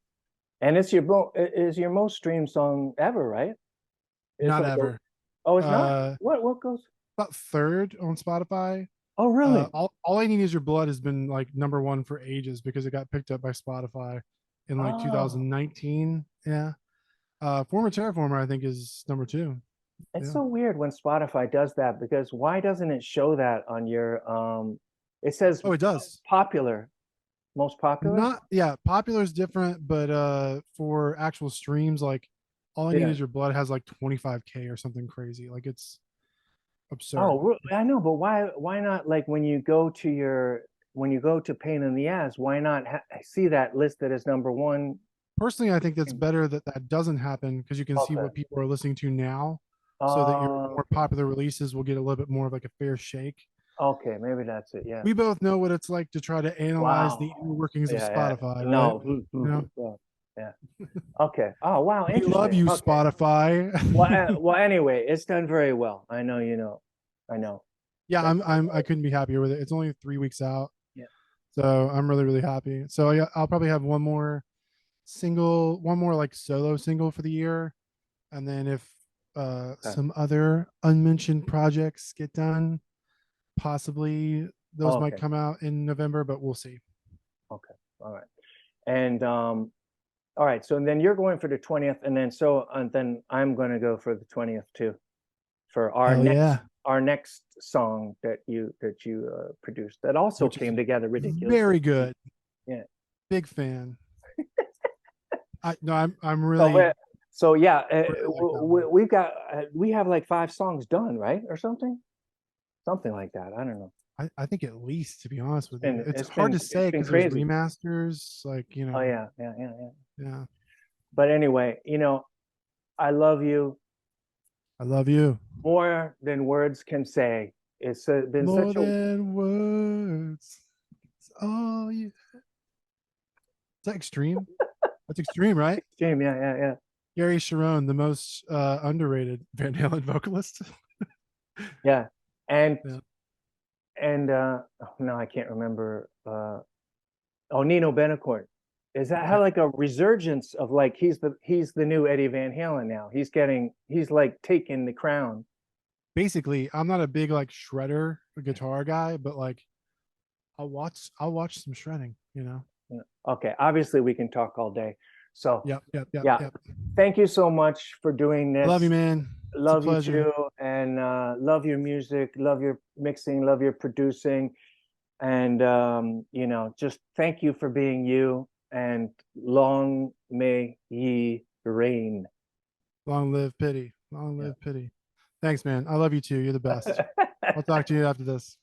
And is your most streamed song ever, right? It's not like ever. oh, it's not? Uh, What goes? about third on Spotify. Oh, really? All I Need Is Your Blood has been like number one for ages because it got picked up by Spotify in like Oh, 2019. Yeah. Former Terraformer, I think, is number two. it's Yeah. so weird when Spotify does that because why doesn't it show that on your it says Oh, it does. popular, most popular? Not yeah, popular is different, but for actual streams, like All I Need Yeah. Is Your Blood has like 25K or something crazy. Like it's absurd. Oh, I know, but why not like when you go to Pain in the Ass, why not see that listed as number one? Personally, I think that's better that that doesn't happen because you can see Okay. what people are listening to now, so that your more Okay. popular releases will get a little bit more of like a fair shake. Okay, maybe that's it. Yeah. We both know what it's like to try to analyze the inner Wow. workings of Yeah, yeah. Spotify, right? No. You know, Yeah. Yeah. Okay. Oh, wow. we love Interesting. you, Okay. Spotify. Well, anyway, it's done very well. I know you know. I know. Yeah, That's I couldn't be happier with it. It's only 3 weeks out, yeah. so I'm really, really happy. So yeah, I'll probably have one more like solo single for the year, and then if Okay. some other unmentioned projects get done, possibly those might Okay. come out in November, but we'll see. Okay. All right. And all right. So then you're going for the 20th, and then I'm going to go for the 20th too for Hell yeah. our next song that you produced that also Which is came together ridiculously. very good. Yeah. Big fan. I'm So really so yeah, really like that one. we have like 5 songs done, right, or something like that. I don't know. I think at least, to be honest with you, And it's hard to it's say been because there's crazy. remasters, like, Oh yeah, yeah, yeah, yeah. yeah. But anyway, I love you I love you more than words can say. It's been more such a than words. It's all you. Is that extreme? That's extreme, right? extreme. Yeah, yeah, yeah, Gary Sharon, the most underrated Van Halen vocalist. yeah. And Yeah. oh, no, I can't remember. Oh, Nino Betancourt. Is that Yeah. how like a resurgence of like he's the new Eddie Van Halen now? He's like taking the crown. Basically, I'm not a big like shredder guitar guy, but like I'll watch some shredding, you know. Yeah. Okay, obviously we can talk all day. So Yep, yep, yep, yeah, yep. thank you so much for doing I love you, this. man. It's a Love you pleasure. too, and love your music, love your mixing, love your producing, and just thank you for being you. And long may ye reign. Long live pity. Long Yeah. live pity. Thanks, man. I love you too. You're the best. I'll talk to you after this.